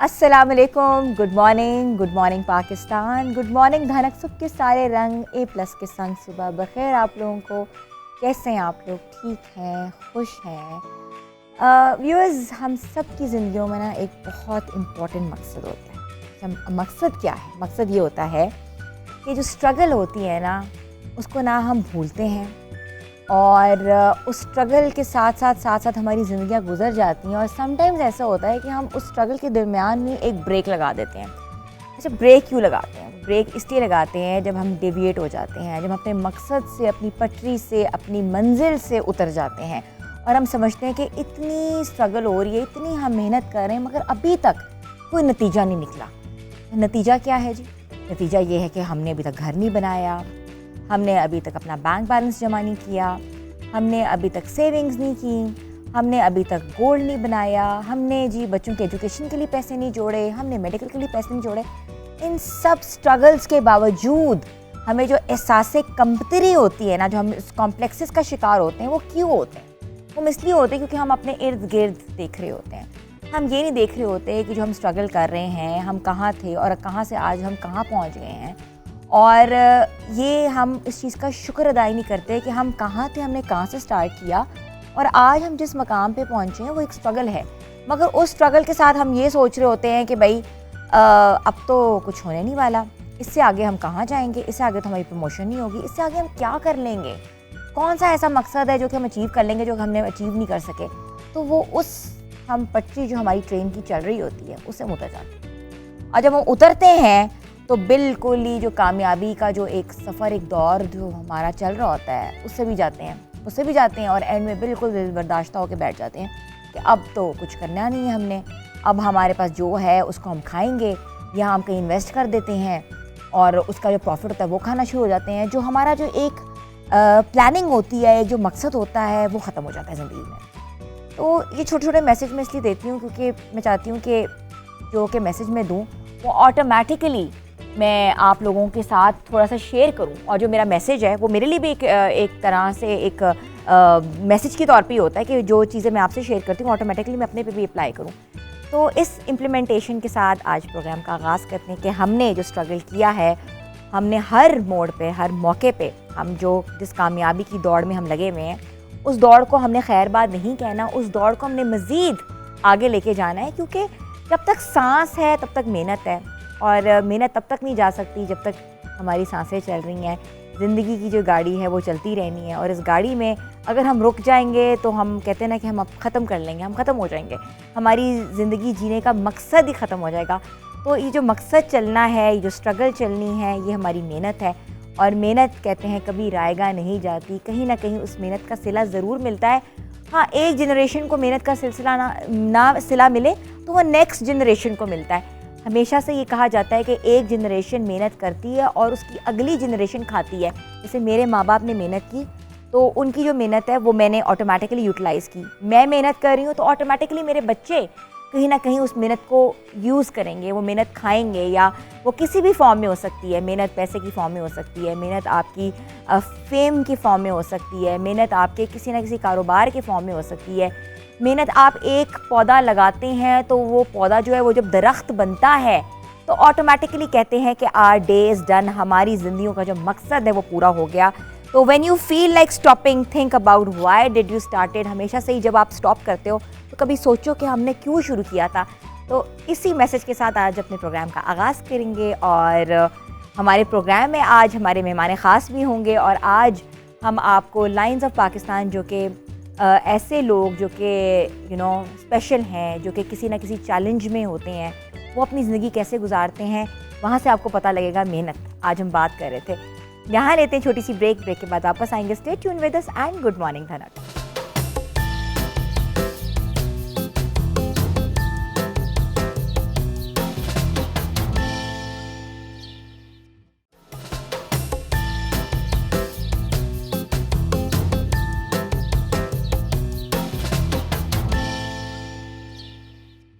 अस्सलामुअलैकुम, good morning Pakistan, good morning धनक सुख के सारे रंग A+ के संग सुबह बखैर आप लोगों को। कैसे हैं आप लोग? ठीक हैं, खुश हैं? व्यूअर्स, हम सब की ज़िंदगियों में ना एक बहुत इम्पॉर्टेंट मकसद होता है। मकसद क्या है? मकसद ये होता है कि जो स्ट्रगल होती है ना, उसको ना हम भूलते हैं और उस स्ट्रगल के साथ साथ हमारी ज़िंदगियाँ गुजर जाती हैं और समटाइम्स ऐसा होता है कि हम उस स्ट्रगल के दरमियान में एक ब्रेक लगा देते हैं। अच्छा, ब्रेक क्यों लगाते हैं? ब्रेक इसलिए लगाते हैं जब हम डेविएट हो जाते हैं, जब अपने मकसद से, अपनी पटरी से, अपनी मंजिल से उतर जाते हैं और हम समझते हैं कि इतनी स्ट्रगल हो रही है, इतनी हम मेहनत कर रहे हैं मगर अभी तक कोई नतीजा नहीं निकला। नतीजा क्या है जी? नतीजा ये है कि हमने अभी तक घर नहीं बनाया, हमने अभी तक अपना बैंक बैलेंस जमा नहीं किया, हमने अभी तक सेविंग्स नहीं की, हमने अभी तक गोल्ड नहीं बनाया, हमने जी बच्चों के एजुकेशन के लिए पैसे नहीं जोड़े, हमने मेडिकल के लिए पैसे नहीं जोड़े। इन सब स्ट्रगल्स के बावजूद हमें जो एहसास कमतरी होती है ना, जो हम इस कॉम्प्लेक्सेस का शिकार होते हैं, वो क्यों होते हैं? वो इसलिए होते हैं क्योंकि हम अपने इर्द गिर्द देख रहे होते हैं। हम ये नहीं देख रहे होते कि जो हम स्ट्रगल कर रहे हैं, हम कहाँ थे और कहाँ से आज हम कहाँ पहुँच गए हैं। और ये हम इस चीज़ का शुक्र अदा ही नहीं करते कि हम कहाँ थे, हमने कहाँ से स्टार्ट किया और आज हम जिस मकाम पे पहुँचे हैं वो एक स्ट्रगल है। मगर उस स्ट्रगल के साथ हम ये सोच रहे होते हैं कि भाई अब तो कुछ होने नहीं वाला, इससे आगे हम कहाँ जाएंगे, इससे आगे तो हमारी प्रमोशन नहीं होगी, इससे आगे हम क्या कर लेंगे, कौन सा ऐसा मकसद है जो कि हम अचीव कर लेंगे जो हमने अचीव नहीं कर सके। तो वो उस हम पटरी जो हमारी ट्रेन की चल रही होती है उससे हम उतर जाते हैं और जब हम उतरते हैं तो बिल्कुल ही जो कामयाबी का जो एक सफ़र, एक दौर जो हमारा चल रहा होता है उससे भी जाते हैं और एंड में बिल्कुल दिल बर्दाश्त होकर बैठ जाते हैं कि अब तो कुछ करना नहीं है हमने, अब हमारे पास जो है उसको हम खाएंगे या हम कहीं इन्वेस्ट कर देते हैं और उसका जो प्रॉफिट होता है वो खाना शुरू हो जाते हैं। जो हमारा जो एक प्लानिंग होती है, एक जो मकसद होता है वो ख़त्म हो जाता है ज़िंदगी में। तो ये छोटे छोटे मैसेज मैं इसलिए देती हूँ क्योंकि मैं चाहती हूँ कि जो कि मैसेज मैं दूँ वो ऑटोमेटिकली मैं आप लोगों के साथ थोड़ा सा शेयर करूं और जो मेरा मैसेज है वो मेरे लिए भी एक तरह से एक मैसेज के तौर पे ही होता है कि जो चीज़ें मैं आपसे शेयर करती हूँ ऑटोमेटिकली मैं अपने पे भी अप्लाई करूं। तो इस इम्प्लीमेंटेशन के साथ आज प्रोग्राम का आगाज़ करते हैं कि हमने जो स्ट्रगल किया है, हमने हर मोड़ पे, हर मौके पे, हम जो जिस कामयाबी की दौड़ में हम लगे हुए हैं उस दौड़ को हमने खैरबाद नहीं कहना, उस दौड़ को हमने मज़ीद आगे लेके जाना है क्योंकि जब तक सांस है तब तक मेहनत है और मेहनत तब तक नहीं जा सकती जब तक हमारी सांसें चल रही हैं। ज़िंदगी की जो गाड़ी है वो चलती रहनी है और इस गाड़ी में अगर हम रुक जाएंगे तो हम कहते हैं ना कि हम अब ख़त्म कर लेंगे, हम ख़त्म हो जाएंगे, हमारी ज़िंदगी जीने का मकसद ही ख़त्म हो जाएगा। तो ये जो मकसद चलना है, ये जो स्ट्रगल चलनी है, ये हमारी मेहनत है और मेहनत कहते हैं कभी रायगा नहीं जाती, कहीं ना कहीं उस मेहनत का सिला ज़रूर मिलता है। हाँ, एक जनरेशन को मेहनत का सिलसिला ना सिला मिले तो वह नेक्स्ट जनरेशन को मिलता है। हमेशा से ये कहा जाता है कि एक जनरेशन मेहनत करती है और उसकी अगली जनरेशन खाती है। जैसे मेरे माँ बाप ने मेहनत की तो उनकी जो मेहनत है वो मैंने ऑटोमेटिकली यूटिलाइज़ की, मैं मेहनत कर रही हूँ तो ऑटोमेटिकली मेरे बच्चे कहीं ना कहीं उस मेहनत को यूज़ करेंगे, वो मेहनत खाएंगे या वो किसी भी फॉर्म में हो सकती है। मेहनत पैसे की फॉर्म में हो सकती है, मेहनत आपकी फेम की फॉर्म में हो सकती है, मेहनत आपके किसी ना किसी कारोबार के फॉर्म में हो सकती है। मेहनत आप एक पौधा लगाते हैं तो वो पौधा जो है वो जब दरख्त बनता है तो ऑटोमेटिकली कहते हैं कि आवर डे इज़ डन, हमारी ज़िंदगियों का जो मकसद है वो पूरा हो गया। तो when you feel like stopping, think about why did you started. हमेशा से ही जब आप स्टॉप करते हो तो कभी सोचो कि हमने क्यों शुरू किया था। तो इसी मैसेज के साथ आज अपने प्रोग्राम का आगाज़ करेंगे और हमारे प्रोग्राम में आज हमारे मेहमान ख़ास भी होंगे और आज हम आपको लाइन्स ऑफ पाकिस्तान जो कि ऐसे लोग जो कि स्पेशल हैं, जो कि किसी ना किसी चैलेंज में होते हैं, वो अपनी ज़िंदगी कैसे गुजारते हैं, वहाँ से आपको पता लगेगा मेहनत। आज हम बात कर रहे थे, यहाँ लेते हैं छोटी सी ब्रेक के बाद वापस आएंगे। Stay tune with us and good morning धनक।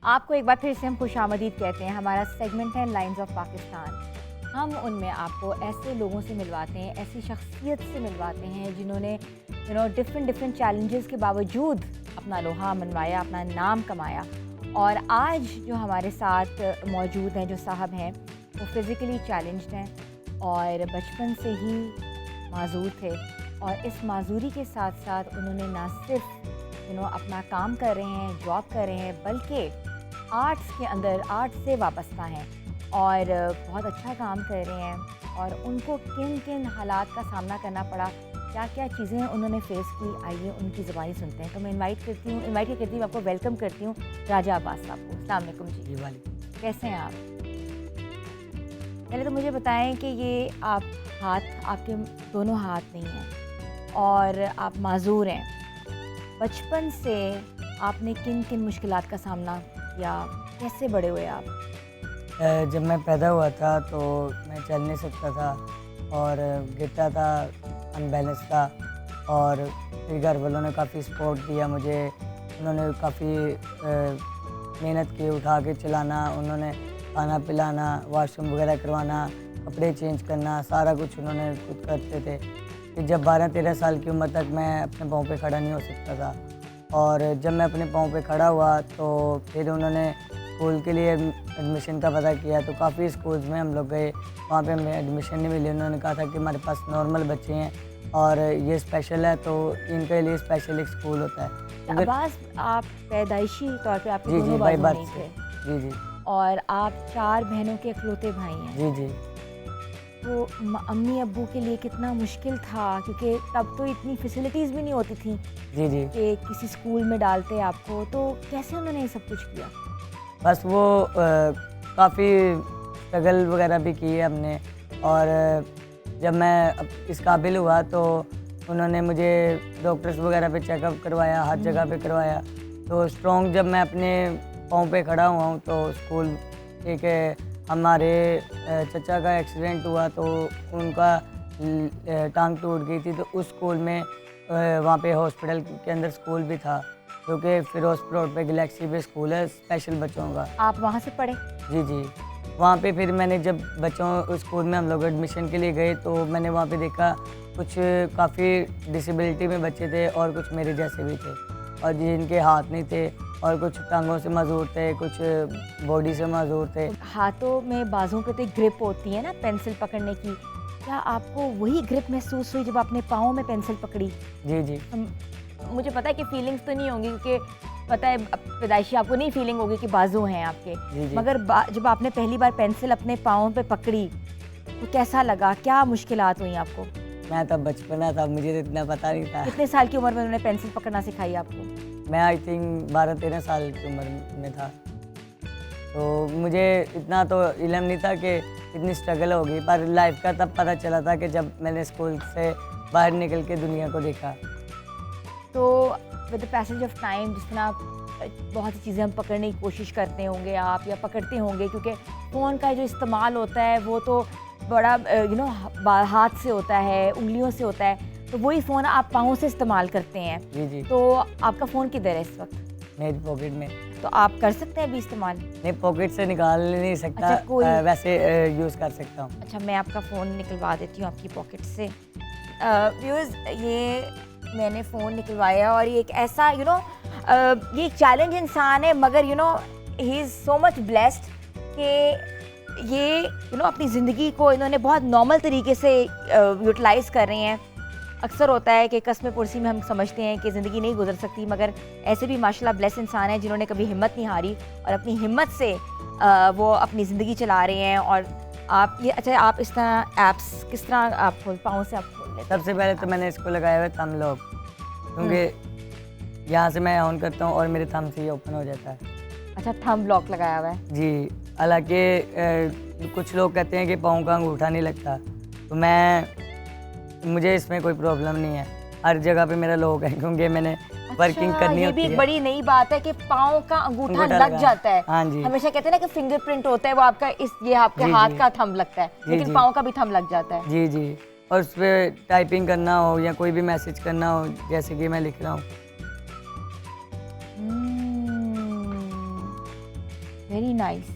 आपको एक बार फिर से हम खुशामदीद कहते हैं। हमारा सेगमेंट है लाइन्स ऑफ पाकिस्तान। हम उनमें आपको ऐसे लोगों से मिलवाते हैं, ऐसी शख्सियत से मिलवाते हैं जिन्होंने डिफरेंट चैलेंजेस के बावजूद अपना लोहा मनवाया, अपना नाम कमाया और आज जो हमारे साथ मौजूद हैं, जो साहब हैं, वो फिज़िकली चैलेंज्ड हैं और बचपन से ही माजूर थे। और इस माजूरी के साथ साथ उन्होंने ना सिर्फ अपना काम कर रहे हैं, जॉब कर रहे हैं, बल्कि आर्ट्स के अंदर आर्ट से वाबस्ता हैं और बहुत अच्छा काम कर रहे हैं। और उनको किन किन हालात का सामना करना पड़ा, क्या क्या चीज़ें उन्होंने फेस की, आइए उनकी ज़बानी सुनते हैं। तो मैं इनवाइट करती हूँ आपको वेलकम करती हूँ राजा अब्बास साहब को। अस्सलाम वालेकुम जी। वालेकुम। कैसे हैं आप? पहले तो मुझे बताएं कि ये आपके दोनों हाथ नहीं हैं और आप माजूर हैं। बचपन से आपने किन किन मुश्किलात का सामना किया, कैसे बड़े हुए आप? जब मैं पैदा हुआ था तो मैं चल नहीं सकता था और गिरता था, अनबैलेंस था। और फिर घर वालों ने काफ़ी सपोर्ट दिया मुझे। उन्होंने काफ़ी मेहनत की, उठा के चलाना, उन्होंने खाना पिलाना, वॉशरूम वगैरह करवाना, कपड़े चेंज करना, सारा कुछ उन्होंने खुद करते थे। फिर जब 12-13 साल की उम्र तक मैं अपने पाँव पे खड़ा नहीं हो सकता था और जब मैं अपने पाँव पे खड़ा हुआ तो फिर उन्होंने स्कूल के लिए एडमिशन का पता किया। तो काफ़ी स्कूल्स में हम लोग गए, वहाँ पे हमें एडमिशन नहीं मिली। उन्होंने कहा था कि हमारे पास नॉर्मल बच्चे हैं और ये स्पेशल है, तो इनके लिए स्पेशल एक स्कूल होता है। अब्बास, आप पैदाइशी तौर पे आपके जी दोनों भाई बाजू बात नहीं से। थे जी और आप 4 बहनों के इकलौते भाई हैं। जी। तो अम्मी अब्बू के लिए कितना मुश्किल था, क्योंकि तब तो इतनी फैसिलिटीज़ भी नहीं होती थी जी। कि किसी स्कूल में डालते आपको। तो कैसे उन्होंने ये सब कुछ किया? बस वो काफ़ी स्ट्रगल वगैरह भी किए हमने। और जब मैं इस काबिल हुआ तो उन्होंने मुझे डॉक्टर्स वगैरह पे चेकअप करवाया, हर जगह पे करवाया। तो स्ट्रॉन्ग जब मैं अपने पाँव पे खड़ा हुआ हूँ तो स्कूल एक हमारे चचा का एक्सीडेंट हुआ तो उनका टांग टूट गई थी। तो उस स्कूल में वहाँ पे हॉस्पिटल के अंदर स्कूल भी था, जो कि फिरोजपुर रोड पे गैलेक्सी पे स्कूल है स्पेशल बच्चों का। आप वहाँ से पढ़े? जी। वहाँ पे फिर मैंने जब बच्चों स्कूल में हम लोग एडमिशन के लिए गए तो मैंने वहाँ पे देखा कुछ काफ़ी डिसेबिलिटी में बच्चे थे और कुछ मेरे जैसे भी थे और जिनके हाथ नहीं थे और कुछ टांगों से मजबूर थे, कुछ बॉडी से मजबूर थे। हाथों में बाजुओं पे तो एक ग्रिप होती है ना पेंसिल पकड़ने की, क्या आपको वही ग्रिप महसूस हुई जब आपने पाँव में पेंसिल पकड़ी? जी। मुझे पता है कि फीलिंग्स तो नहीं होंगी, क्योंकि पता है पैदाइशी आपको नहीं फीलिंग होगी कि बाजू हैं आपके। जी। मगर जब आपने पहली बार पेंसिल अपने पाँव पे पकड़ी तो कैसा लगा, क्या मुश्किलात हुई आपको? मैं तब बचपना था, मुझे तो इतना पता नहीं था। कितने साल की उम्र में उन्होंने पेंसिल पकड़ना सिखाई आपको? मैं आई थिंक 12-13 साल की उम्र में था। तो मुझे इतना तो इल्म नहीं था कि इतनी स्ट्रगल होगी, पर लाइफ का तब पता चला था कि जब मैंने स्कूल से बाहर निकल के दुनिया को देखा। तो with the passage of time, जिस तरह बहुत सी चीज़ें हम पकड़ने की कोशिश करते होंगे आप, या पकड़ते होंगे, क्योंकि फ़ोन का जो इस्तेमाल होता है वो तो बड़ा हाथ से होता है, उंगलियों से होता है, तो वही फ़ोन आप पाँव से इस्तेमाल करते हैं। जी। तो आपका फ़ोन किधर है इस वक्त? मेरी पॉकेट में। तो आप कर सकते हैं अभी इस्तेमाल? नहीं, पॉकेट से निकाल नहीं सकता। अच्छा, वैसे यूज़ कर सकता हूँ। अच्छा, मैं आपका फ़ोन निकलवा देती हूँ आपकी पॉकेट से। व्यूअर्स, ये मैंने फ़ोन निकलवाया और ये एक ऐसा ये एक चैलेंज इंसान है, मगर he is so much blessed कि ये अपनी ज़िंदगी को इन्होंने बहुत नॉर्मल तरीके से यूटिलाइज़ कर रहे हैं। अक्सर होता है कि कस्मे पुरसी में हम समझते हैं कि ज़िंदगी नहीं गुजर सकती, मगर ऐसे भी माशाल्लाह ब्लेस इंसान हैं जिन्होंने कभी हिम्मत नहीं हारी और अपनी हिम्मत से वो अपनी ज़िंदगी चला रहे हैं। और आप ये अच्छा, आप इस तरह ऐप्स किस तरह आप पाँव से आप खोल लेते हैं? सबसे पहले तो मैंने इसको लगाया हुआ है थंब लॉक, क्योंकि यहाँ से मैं ऑन करता हूँ और मेरे थंब से ही ओपन हो जाता है। अच्छा, थंब लॉक लगाया हुआ है। जी। हालांकि कुछ लोग कहते हैं कि पाँव का अंगूठा नहीं लगता, तो मुझे इसमें कोई प्रॉब्लम नहीं है। हर जगह पे मेरा लॉक है, क्योंकि मैंने वर्किंग करनी ये होती भी है। एक बड़ी नई बात है कि पाँव का अंगूठा लग जाता है। हाँ जी। हमेशा कहते हैं ना कि फिंगरप्रिंट होता है वो आपका, ये आपके जी, हाथ जी। का थंब लगता है, लेकिन जी। पाँव का भी थंब लग जाता है। जी। और उस पर टाइपिंग करना हो या कोई भी मैसेज करना हो, जैसे कि मैं लिख रहा हूँ। Very nice.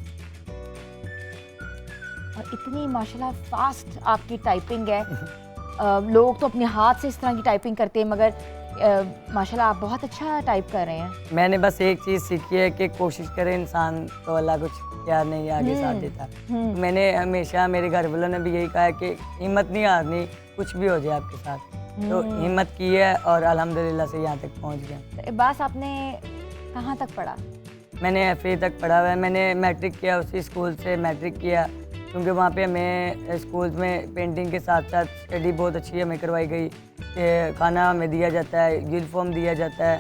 और इतनी माशाल्लाह फास्ट आपकी टाइपिंग है। लोग तो अपने हाथ से इस तरह की टाइपिंग करते हैं, मगर माशाल्लाह आप बहुत अच्छा टाइप कर रहे हैं। मैंने बस एक चीज़ सीखी है कि कोशिश करे इंसान तो अल्लाह कुछ प्यार नहीं आगे साथ देता। तो मैंने हमेशा मेरे घर वालों ने भी यही कहा है कि हिम्मत नहीं हारनी, कुछ भी हो जाए आपके साथ। तो हिम्मत की है और अल्हम्दुलिल्लाह से यहाँ तक पहुँच गया। तो इब्बास आपने कहाँ तक पढ़ा? मैंने FA तक पढ़ा हुआ है। मैंने मैट्रिक किया उसी स्कूल से मैट्रिक किया, क्योंकि वहाँ पे हमें स्कूल में पेंटिंग के साथ साथ स्टडी बहुत अच्छी हमें करवाई गई। खाना हमें दिया जाता है, यूनिफॉर्म दिया जाता है।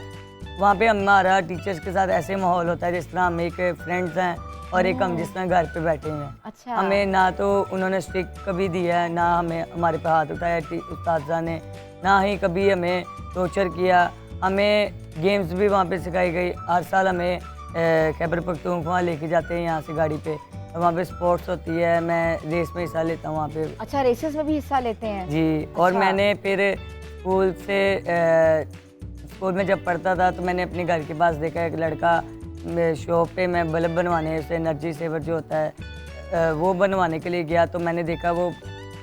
वहाँ पे हमारा टीचर्स के साथ ऐसे माहौल होता है जिस तरह हम एक फ्रेंड्स हैं और एक हम जिस तरह घर पे बैठे हुए हैं। अच्छा। हमें ना तो उन्होंने स्ट्रिक कभी दिया है, ना हमें हमारे पे हाथ उठाया उस्ताद ने, ना ही कभी हमें टॉर्चर किया। हमें गेम्स भी वहाँ पे सिखाई गई। हर साल हमें खैबर पख्तूनख्वा लेके जाते हैं यहाँ से गाड़ी पे, और वहाँ पे स्पोर्ट्स होती है। मैं रेस में हिस्सा लेता हूँ वहाँ पे। अच्छा, रेसेस में भी हिस्सा लेते हैं? जी। और अच्छा। मैंने फिर स्कूल में जब पढ़ता था तो मैंने अपने घर के पास देखा एक लड़का शॉप पे मैं बल्ब बनवाने से एनर्जी सेवर जो होता है वो बनवाने के लिए गया, तो मैंने देखा वो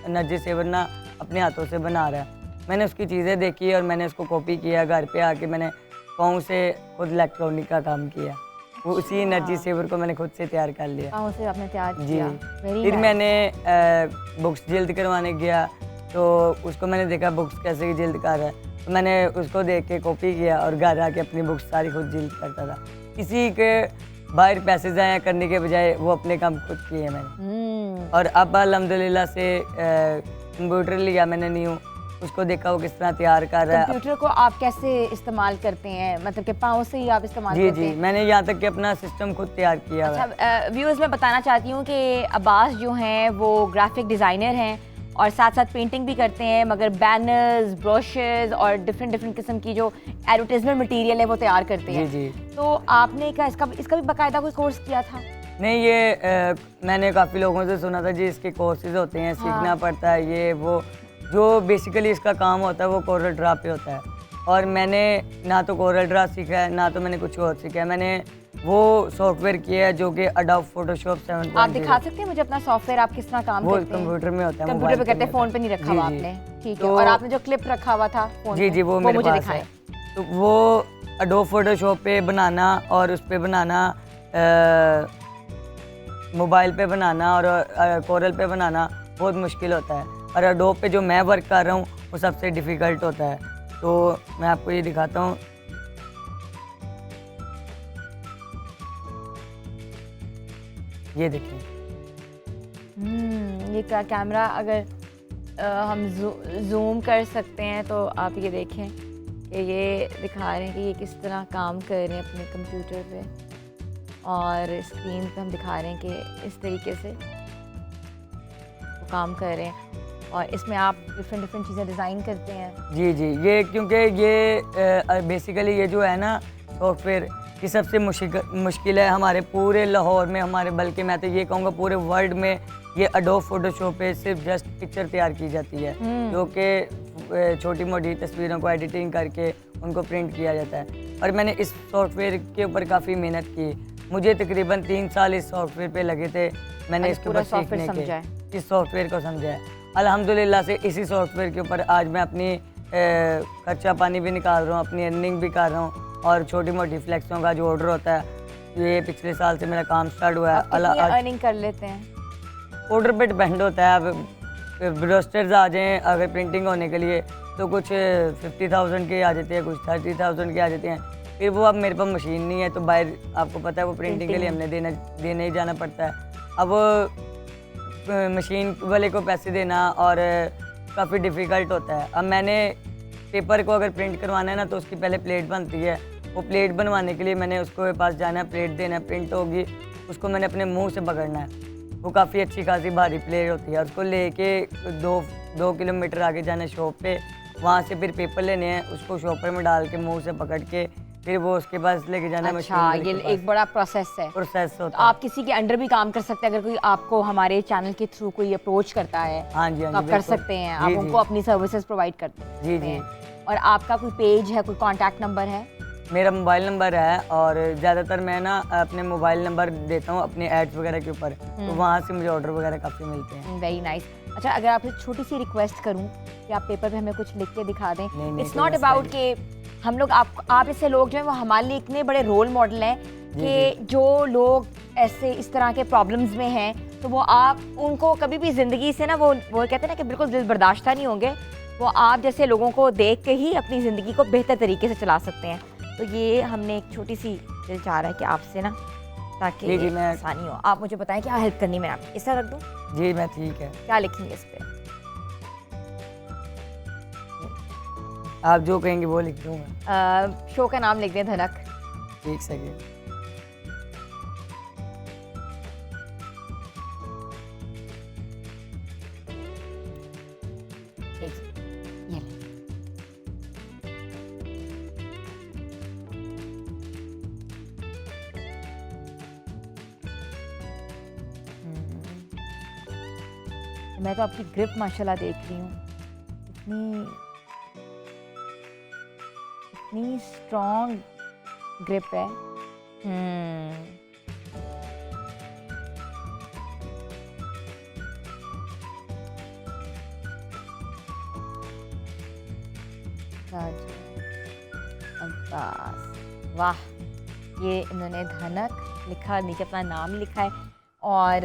एनर्जी सेवर ना अपने हाथों से बना रहा है। मैंने उसकी चीज़ें देखी और मैंने उसको कॉपी किया। घर पे आके मैंने पाँव से खुद इलेक्ट्रॉनिक का काम किया। वो उसी एनर्जी सेवर को मैंने खुद से तैयार कर लिया। पाँव से आपने तैयार जी। किया? Very फिर nice। मैंने बुक्स जिल्द करवाने गया, तो उसको मैंने देखा बुक्स कैसे की जिल्द कर रहा है, तो मैंने उसको देख के कॉपी किया और घर आके अपनी बुक्स सारी खुद जिल्द करता था। किसी के बाहर पैसे ज़ाया करने के बजाय वो अपने काम खुद किए मैंने। और अब अल्हम्दुलिल्लाह से कंप्यूटर लिया मैंने न्यू, उसको देखा वो किस तरह तैयार कर रहा है। कंप्यूटर को आप कैसे इस्तेमाल करते हैं, मतलब कि पाँव से ही आप इस्तेमाल जी करते जी, हैं? मैंने यहाँ तक कि अपना सिस्टम खुद तैयार किया हुआ है। अच्छा, व्यूअर्स मैं बताना चाहती हूँ कि अब्बास जो हैं वो ग्राफिक डिज़ाइनर हैं और साथ साथ पेंटिंग भी करते हैं, मगर बैनर्स, ब्रोशर्स और डिफरेंट किस्म की जो एडवर्टाइजमेंट मटेरियल है वो तैयार करते हैं। जी। तो आपने क्या इसका भी बाकायदा कोई कोर्स किया था? नहीं, ये मैंने काफ़ी लोगों से सुना था जी इसके कोर्सेज होते हैं, सीखना पड़ता है ये वो। जो बेसिकली इसका काम होता है वो कोरल ड्रा पे होता है, और मैंने ना तो कोरल ड्रा सीखा है ना तो मैंने कुछ और सीखा है। मैंने वो सॉफ्टवेयर किया है जो कि अडोब फोटोशॉप 7.0। आप दिखा सकते हैं मुझे अपना सॉफ्टवेयर, आप किस तरह काम वो करते हैं? कंप्यूटर में होता है, कंप्यूटर पे करते हैं, फ़ोन पे नहीं रखा हुआ आपने? ठीक है। और आपने जो क्लिप रखा हुआ था फ़ोन पे, जी वो मेरे मुझे पास दिखाएं। है। तो वो अडोब फोटोशॉप पे बनाना और उस पे बनाना, मोबाइल पे बनाना और कोरल पे बनाना बहुत मुश्किल होता है, और अडोब पे जो मैं वर्क कर रहा हूँ वो सबसे डिफ़िकल्ट होता है। तो मैं आपको ये दिखाता हूँ। ये देखिए। ये कैमरा अगर हम जूम कर सकते हैं तो आप ये देखें कि ये दिखा रहे हैं कि ये किस तरह काम कर रहे हैं अपने कंप्यूटर पे, और स्क्रीन पे हम दिखा रहे हैं कि इस तरीके से वो काम कर रहे हैं, और इसमें आप डिफरेंट चीज़ें डिज़ाइन करते हैं। जी ये क्योंकि ये बेसिकली ये जो है ना सॉफ्टवेयर, ये सबसे मुश्किल है हमारे पूरे लाहौर में, हमारे बल्कि मैं तो ये कहूँगा पूरे वर्ल्ड में ये अडोब फोटोशॉप पे सिर्फ जस्ट पिक्चर तैयार की जाती है, जो कि छोटी मोटी तस्वीरों को एडिटिंग करके उनको प्रिंट किया जाता है। और मैंने इस सॉफ्टवेयर के ऊपर काफ़ी मेहनत की। मुझे तकरीबन 3 साल इस सॉफ्टवेयर पे लगे थे। मैंने इसके ऊपर सीखने के इस सॉफ्टवेयर को समझा है। अल्हम्दुलिल्लाह से इसी सॉफ्टवेयर के ऊपर आज मैं अपनी खर्चा पानी भी निकाल रहा हूँ, अपनी अर्निंग भी कर रहा हूँ, और छोटी मोटी फ्लेक्सों का जो ऑर्डर होता है, ये पिछले साल से मेरा काम स्टार्ट हुआ है। अर्निंग कर लेते हैं? ऑर्डर पे डिपेंड होता है। अब ब्रोस्टर्स आ जाएँ अगर प्रिंटिंग होने के लिए तो कुछ 50,000 के आ जाते हैं, कुछ 30,000 के आ जाते हैं। फिर वो अब मेरे पास मशीन नहीं है तो बाहर आपको पता है वो प्रिंटिंग के लिए हमने देने ही जाना पड़ता है। अब मशीन वाले को पैसे देना और काफ़ी डिफ़िकल्ट होता है। अब मैंने पेपर को अगर प्रिंट करवाना है ना तो उसकी पहले प्लेट बनती है। वो प्लेट बनवाने के लिए मैंने उसको पास जाना है, प्लेट देना है, प्रिंट होगी, उसको मैंने अपने मुंह से पकड़ना है। वो काफ़ी अच्छी खासी भारी प्लेट होती है। उसको लेके 2 किलोमीटर आगे जाना है शॉप पे, वहाँ से फिर पेपर लेने हैं, उसको शॉपर में डाल के मुँह से पकड़ के फिर वो उसके पास लेके जाना है। अच्छा, ये एक बड़ा प्रोसेस होता है। आप किसी के अंडर भी काम कर सकते हैं, अगर कोई आपको हमारे चैनल के थ्रू कोई अप्रोच करता है? हाँ जी, आप कर सकते हैं, आप उनको अपनी सर्विसेज प्रोवाइड करते हैं। और आपका कोई पेज है, कोई कॉन्टैक्ट नंबर है? मेरा मोबाइल नंबर है, और ज़्यादातर मैं ना अपने मोबाइल नंबर देता हूँ अपने एड्स वगैरह के ऊपर, तो वहाँ से मुझे ऑर्डर वगैरह काफ़ी मिलते हैं। Very nice. अच्छा, अगर आपसे छोटी सी रिक्वेस्ट करूँ कि आप पेपर पे हमें कुछ लिख के दिखा दें। इट्स नॉट अबाउट कि हम लोग आप जैसे लोग जो हैं वो हमारे लिए इतने बड़े रोल मॉडल हैं कि जो लोग ऐसे इस तरह के प्रॉब्लम्स में हैं तो वो आप उनको कभी भी ज़िंदगी से ना वो कहते हैं ना कि बिल्कुल दिल बर्दाश्ता नहीं होंगे। वो आप जैसे लोगों को देख के ही अपनी ज़िंदगी को बेहतर तरीके से चला सकते हैं। तो ये हमने एक छोटी सी दिल चाह रहा है कि आपसे ना, ताकि जी मैं आसानी हो। आप मुझे बताएं क्या हेल्प करनी है। मैं आपकी इस तरह रख दूँ? जी मैं ठीक है, क्या लिखेंगे इस पर? आप जो कहेंगे वो लिख दूँगा। शो का नाम लिख दें धनक। एक सेकेंड। ये लें। मैं तो आपकी ग्रिप माशाल्लाह देख रही हूँ, इतनी स्ट्रॉन्ग ग्रिप है। अब्बास, वाह, ये इन्होंने धनक लिखा, नीचे अपना नाम लिखा है और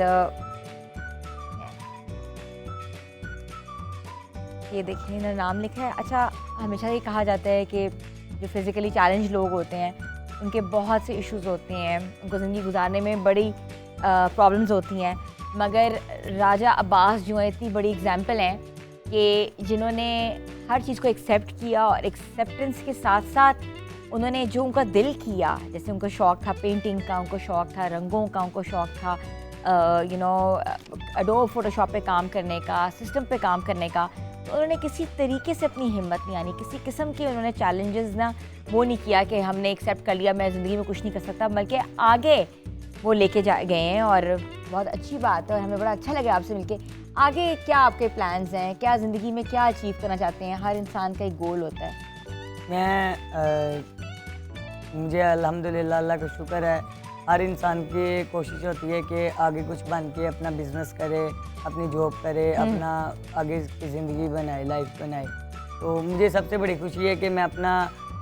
ये देखिए इन्होंने नाम लिखा है। अच्छा, हमेशा ये कहा जाता है कि जो फिज़िकली चैलेंज लोग होते हैं उनके बहुत से इश्यूज़ होते हैं, उनको ज़िंदगी गुजारने में बड़ी प्रॉब्लम्स होती हैं, मगर राजा अब्बास जो है इतनी बड़ी एग्जांपल हैं कि जिन्होंने हर चीज़ को एक्सेप्ट किया और एक्सेप्टेंस के साथ साथ उन्होंने जो उनका दिल किया, जैसे उनका शौक़ था पेंटिंग का, उनको शौक़ था रंगों का, उनको शौक़ था एडोब फोटोशॉप पे काम करने का, सिस्टम पे काम करने का, तो उन्होंने किसी तरीके से अपनी हिम्मत नहीं आनी, किसी किस्म के उन्होंने चैलेंजेस ना वो नहीं किया कि हमने एक्सेप्ट कर लिया मैं ज़िंदगी में कुछ नहीं कर सकता, बल्कि आगे वो लेके जा गए हैं और बहुत अच्छी बात है और हमें बड़ा अच्छा लगा आपसे मिलके। आगे क्या आपके प्लान्स हैं, क्या ज़िंदगी में क्या अचीव करना चाहते हैं? हर इंसान का एक गोल होता है। मुझे अल्हम्दुलिल्लाह अल्लाह का शुक्र है, हर इंसान की कोशिश होती है कि आगे कुछ बन के अपना बिज़नेस करे, अपनी जॉब करे, अपना आगे की ज़िंदगी बनाए, लाइफ बनाए। तो मुझे सबसे बड़ी खुशी है कि मैं अपना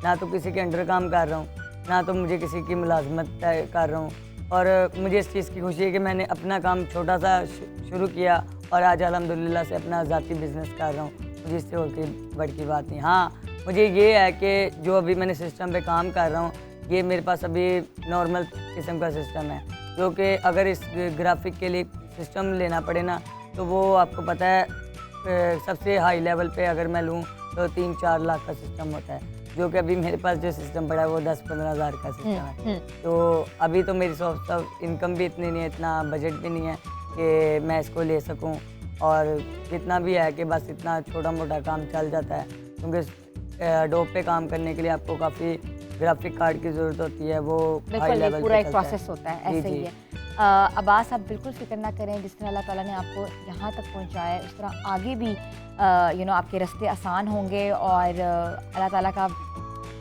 ना तो किसी के अंडर काम कर रहा हूँ, ना तो मुझे किसी की मुलाजमत कर रहा हूँ, और मुझे इस चीज़ की खुशी है कि मैंने अपना काम छोटा सा शुरू किया और आज अल्हम्दुलिल्लाह से अपना ज़ाती बिज़नेस कर रहा हूँ। मुझे इससे और कोई बड़ी की बात नहीं। हाँ, मुझे ये है कि जो अभी मैंने सिस्टम पे काम कर रहा हूँ, ये मेरे पास अभी नॉर्मल किस्म का सिस्टम है, जो कि अगर इस ग्राफिक के लिए सिस्टम लेना पड़े ना, तो वो आपको पता है सबसे हाई लेवल पे अगर मैं लूँ तो 3-4 लाख का सिस्टम होता है, जो कि अभी मेरे पास जो सिस्टम पड़ा है वो 10-15 हज़ार का सिस्टम है। तो अभी तो मेरी सोर्स ऑफ इनकम भी इतनी नहीं है, इतना बजट भी नहीं है कि मैं इसको ले सकूं, और जितना भी है कि बस इतना छोटा मोटा काम चल जाता है, क्योंकि एडोब पे काम करने के लिए आपको काफ़ी ग्राफिक कार्ड की ज़रूरत होती है, वो हाई लेवल पूरा एक प्रोसेस होता है, ऐसे ही है। अब्बास, आप बिल्कुल फिक्र ना करें, जिस तरह अल्लाह ताला ने आपको यहाँ तक पहुँचाया है उस तरह आगे भी आपके रास्ते आसान होंगे, और अल्लाह ताला का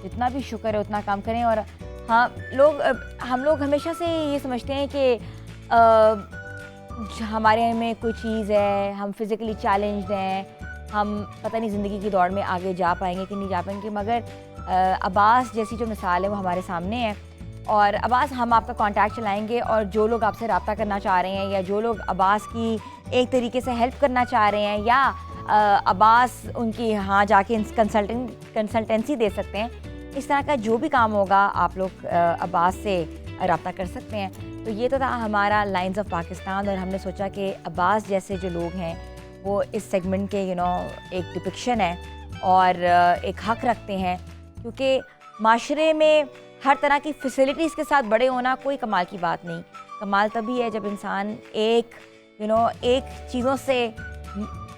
जितना भी शुक्र है उतना काम करें। और हाँ, हम लोग हमेशा से ये समझते हैं कि हमारे में कोई चीज़ है, हम फिज़िकली चैलेंज्ड हैं, हम पता नहीं ज़िंदगी की दौड़ में आगे जा पाएंगे कि नहीं जा पाएंगे, मगर अब्बास जैसी जो मिसाल है वो हमारे सामने है। और अब्बास, हम आपका कांटेक्ट चलाएंगे और जो लोग आपसे रब्ता करना चाह रहे हैं या जो लोग अब्बास की एक तरीके से हेल्प करना चाह रहे हैं या अब्बास उनकी यहाँ जाके कंसल्टेंसी दे सकते हैं, इस तरह का जो भी काम होगा आप लोग अब्बास से रब्ता कर सकते हैं। तो ये तो था हमारा लाइन्स ऑफ पाकिस्तान, और हमने सोचा कि अब्बास जैसे जो लोग हैं वो इस सेगमेंट के एक डिपिक्शन है और एक हक रखते हैं, क्योंकि माशरे में हर तरह की फैसिलिटीज़ के साथ बड़े होना कोई कमाल की बात नहीं। कमाल तभी है जब इंसान एक चीज़ों से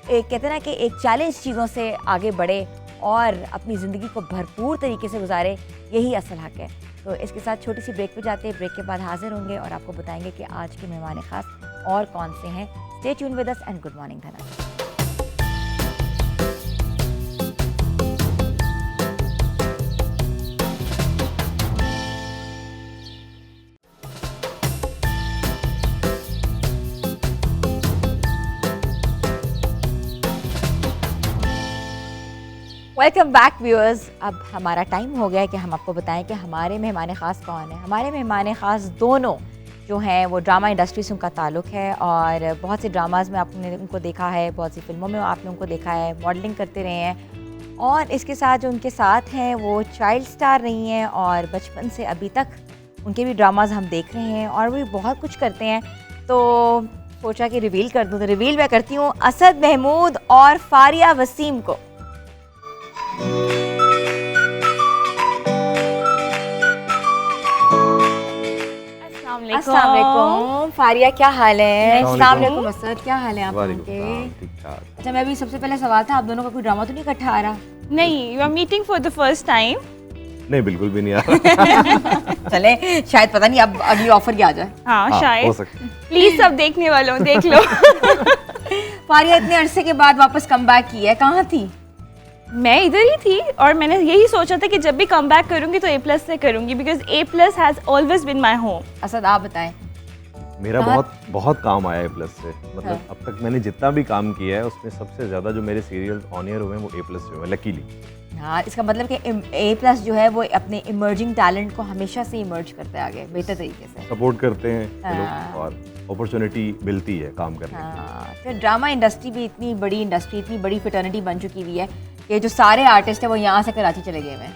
कहते हैं ना कि एक चैलेंज चीज़ों से आगे बढ़े और अपनी ज़िंदगी को भरपूर तरीके से गुजारे, यही असल हक है। तो इसके साथ छोटी सी ब्रेक पे जाते हैं, ब्रेक के बाद हाजिर होंगे और आपको बताएंगे कि आज के मेहमान ख़ास और कौन से हैं। Stay tune with us and good morning धनक। Welcome back viewers. अब हमारा टाइम हो गया है कि हम आपको बताएं कि हमारे मेहमान ख़ास कौन है। हमारे मेहमान ख़ास दोनों जो हैं वो ड्रामा इंडस्ट्री से उनका ताल्लुक़ है और बहुत से ड्रामाज़ में आपने उनको देखा है, बहुत सी फिल्मों में आपने उनको देखा है, मॉडलिंग करते रहे हैं और इसके साथ जो उनके साथ हैं वो चाइल्ड स्टार रही हैं और बचपन से अभी तक उनके भी ड्रामाज़ हम देख रहे हैं और वो बहुत कुछ करते हैं। तो सोचा कि रिवील कर दूँ, तो रिवील मैं करती हूँ असद महमूद और फारिया वसीम को। अस्सलाम वालेकुम। फारिया क्या हाल है? अस्सलाम वालेकुम असद, क्या हाल है आप लोगों के? ठीक ठाक। अच्छा, मैं भी सबसे पहले सवाल था, आप दोनों का कोई ड्रामा तो नहीं इकट्ठा आ रहा? नहीं, you are meeting for the first time. नहीं, बिल्कुल भी नहीं आ रहा। चले, शायद पता नहीं अब अगली ऑफर क्या आ जाए। हाँ, हो शायद। सकता है। प्लीज सब देखने वालों देख लो। फारिया इतने अरसे के बाद वापस कम बैक की है, कहाँ थी? मैं इधर ही थी और मैंने यही सोचा था कि जब भी कम बैक करूंगी तो A+ से करूंगी because A+ has always been my home. Asad आप बताएं। मेरा कहाँ? बहुत काम आया है A+ से। मतलब हाँ। अब तक मैंने जितना भी काम किया है उसमें सबसे ज्यादा जो मेरे सीरियल्स ऑन एयर हुए हैं वो A+ से हुए, लकीली। हाँ, इसका मतलब कि A+ जो है वो अपने इमर्जिंग टैलेंट को हमेशा से इमर्ज करते आगे बेहतर तरीके से। सपोर्ट करते हैं ये लोग हाँ। और अपॉर्चुनिटी मिलती है काम करने की। हाँ, तो ड्रामा इंडस्ट्री भी इतनी बड़ी इंडस्ट्री, इतनी बड़ी फिटर्निटी बन चुकी हुई है कि जो सारे आर्टिस्ट हैं वो यहाँ से कराची चले गए हैं।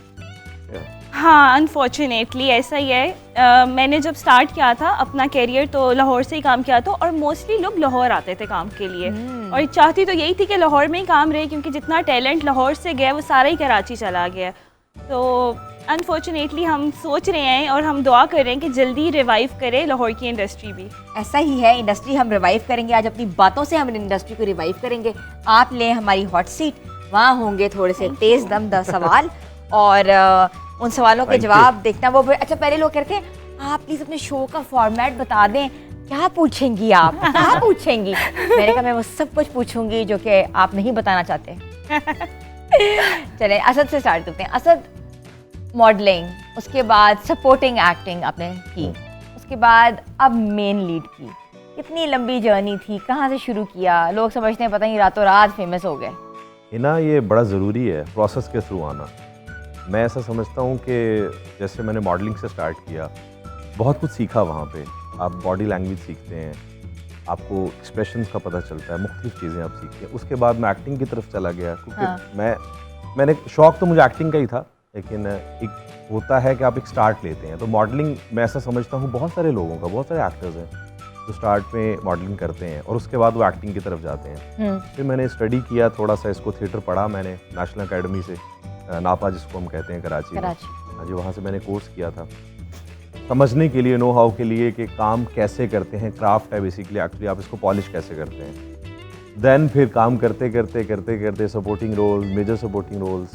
हाँ, अनफॉर्चुनेटली ऐसा ही है। मैंने जब स्टार्ट किया था अपना कैरियर तो लाहौर से ही काम किया था और मोस्टली लोग लाहौर आते थे काम के लिए और चाहती तो यही थी कि लाहौर में ही काम रहे क्योंकि जितना टैलेंट लाहौर से गया वो सारा ही कराची चला गया। तो अनफॉर्चुनेटली हम सोच रहे हैं और हम दुआ कर रहे हैं कि जल्दी रिवाइव करे लाहौर की इंडस्ट्री भी। ऐसा ही है, इंडस्ट्री हम रिवाइव करेंगे। आज अपनी बातों से हम इंडस्ट्री को रिवाइव करेंगे। आप लें हमारी हॉट सीट, वहाँ होंगे थोड़े से तेज दम सवाल और उन सवालों के Thank जवाब देखना वो। अच्छा, पहले लोग कहते हैं आप प्लीज अपने शो का फॉर्मेट बता दें, क्या पूछेंगी आप, क्या पूछेंगी? मैंने कहा मैं वो सब कुछ पूछूंगी जो कि आप नहीं बताना चाहते। चलें असद से स्टार्ट करते हैं। असद, मॉडलिंग, उसके बाद सपोर्टिंग एक्टिंग आपने की, उसके बाद अब मेन लीड की। कितनी लंबी जर्नी थी, कहाँ से शुरू किया? लोग समझते हैं पता नहीं रातों रात फेमस हो गए। ये बड़ा ज़रूरी है प्रोसेस के थ्रू आना। मैं ऐसा समझता हूँ कि जैसे मैंने मॉडलिंग से स्टार्ट किया, बहुत कुछ सीखा वहाँ पे। आप बॉडी लैंग्वेज सीखते हैं, आपको एक्सप्रेशंस का पता चलता है, मुख्तलिफ चीज़ें आप सीखते हैं। उसके बाद मैं एक्टिंग की तरफ चला गया क्योंकि हाँ। मैंने शौक तो मुझे एक्टिंग का ही था, लेकिन एक होता है कि आप एक स्टार्ट लेते हैं। तो मॉडलिंग मैं ऐसा समझता हूँ बहुत सारे लोगों का, बहुत सारे एक्टर्स हैं जो स्टार्ट में मॉडलिंग करते हैं और उसके बाद वो एक्टिंग की तरफ जाते हैं। फिर मैंने स्टडी किया थोड़ा सा, इसको थिएटर पढ़ा मैंने नेशनल अकेडमी से, नापा जिसको हम कहते हैं कराची में। हाँ जी, वहाँ से मैंने कोर्स किया था समझने के लिए, नो हाउ के लिए कि काम कैसे करते हैं। क्राफ्ट है बेसिकली, एक्चुअली आप इसको पॉलिश कैसे करते हैं। देन फिर काम करते करते supporting role, major supporting roles,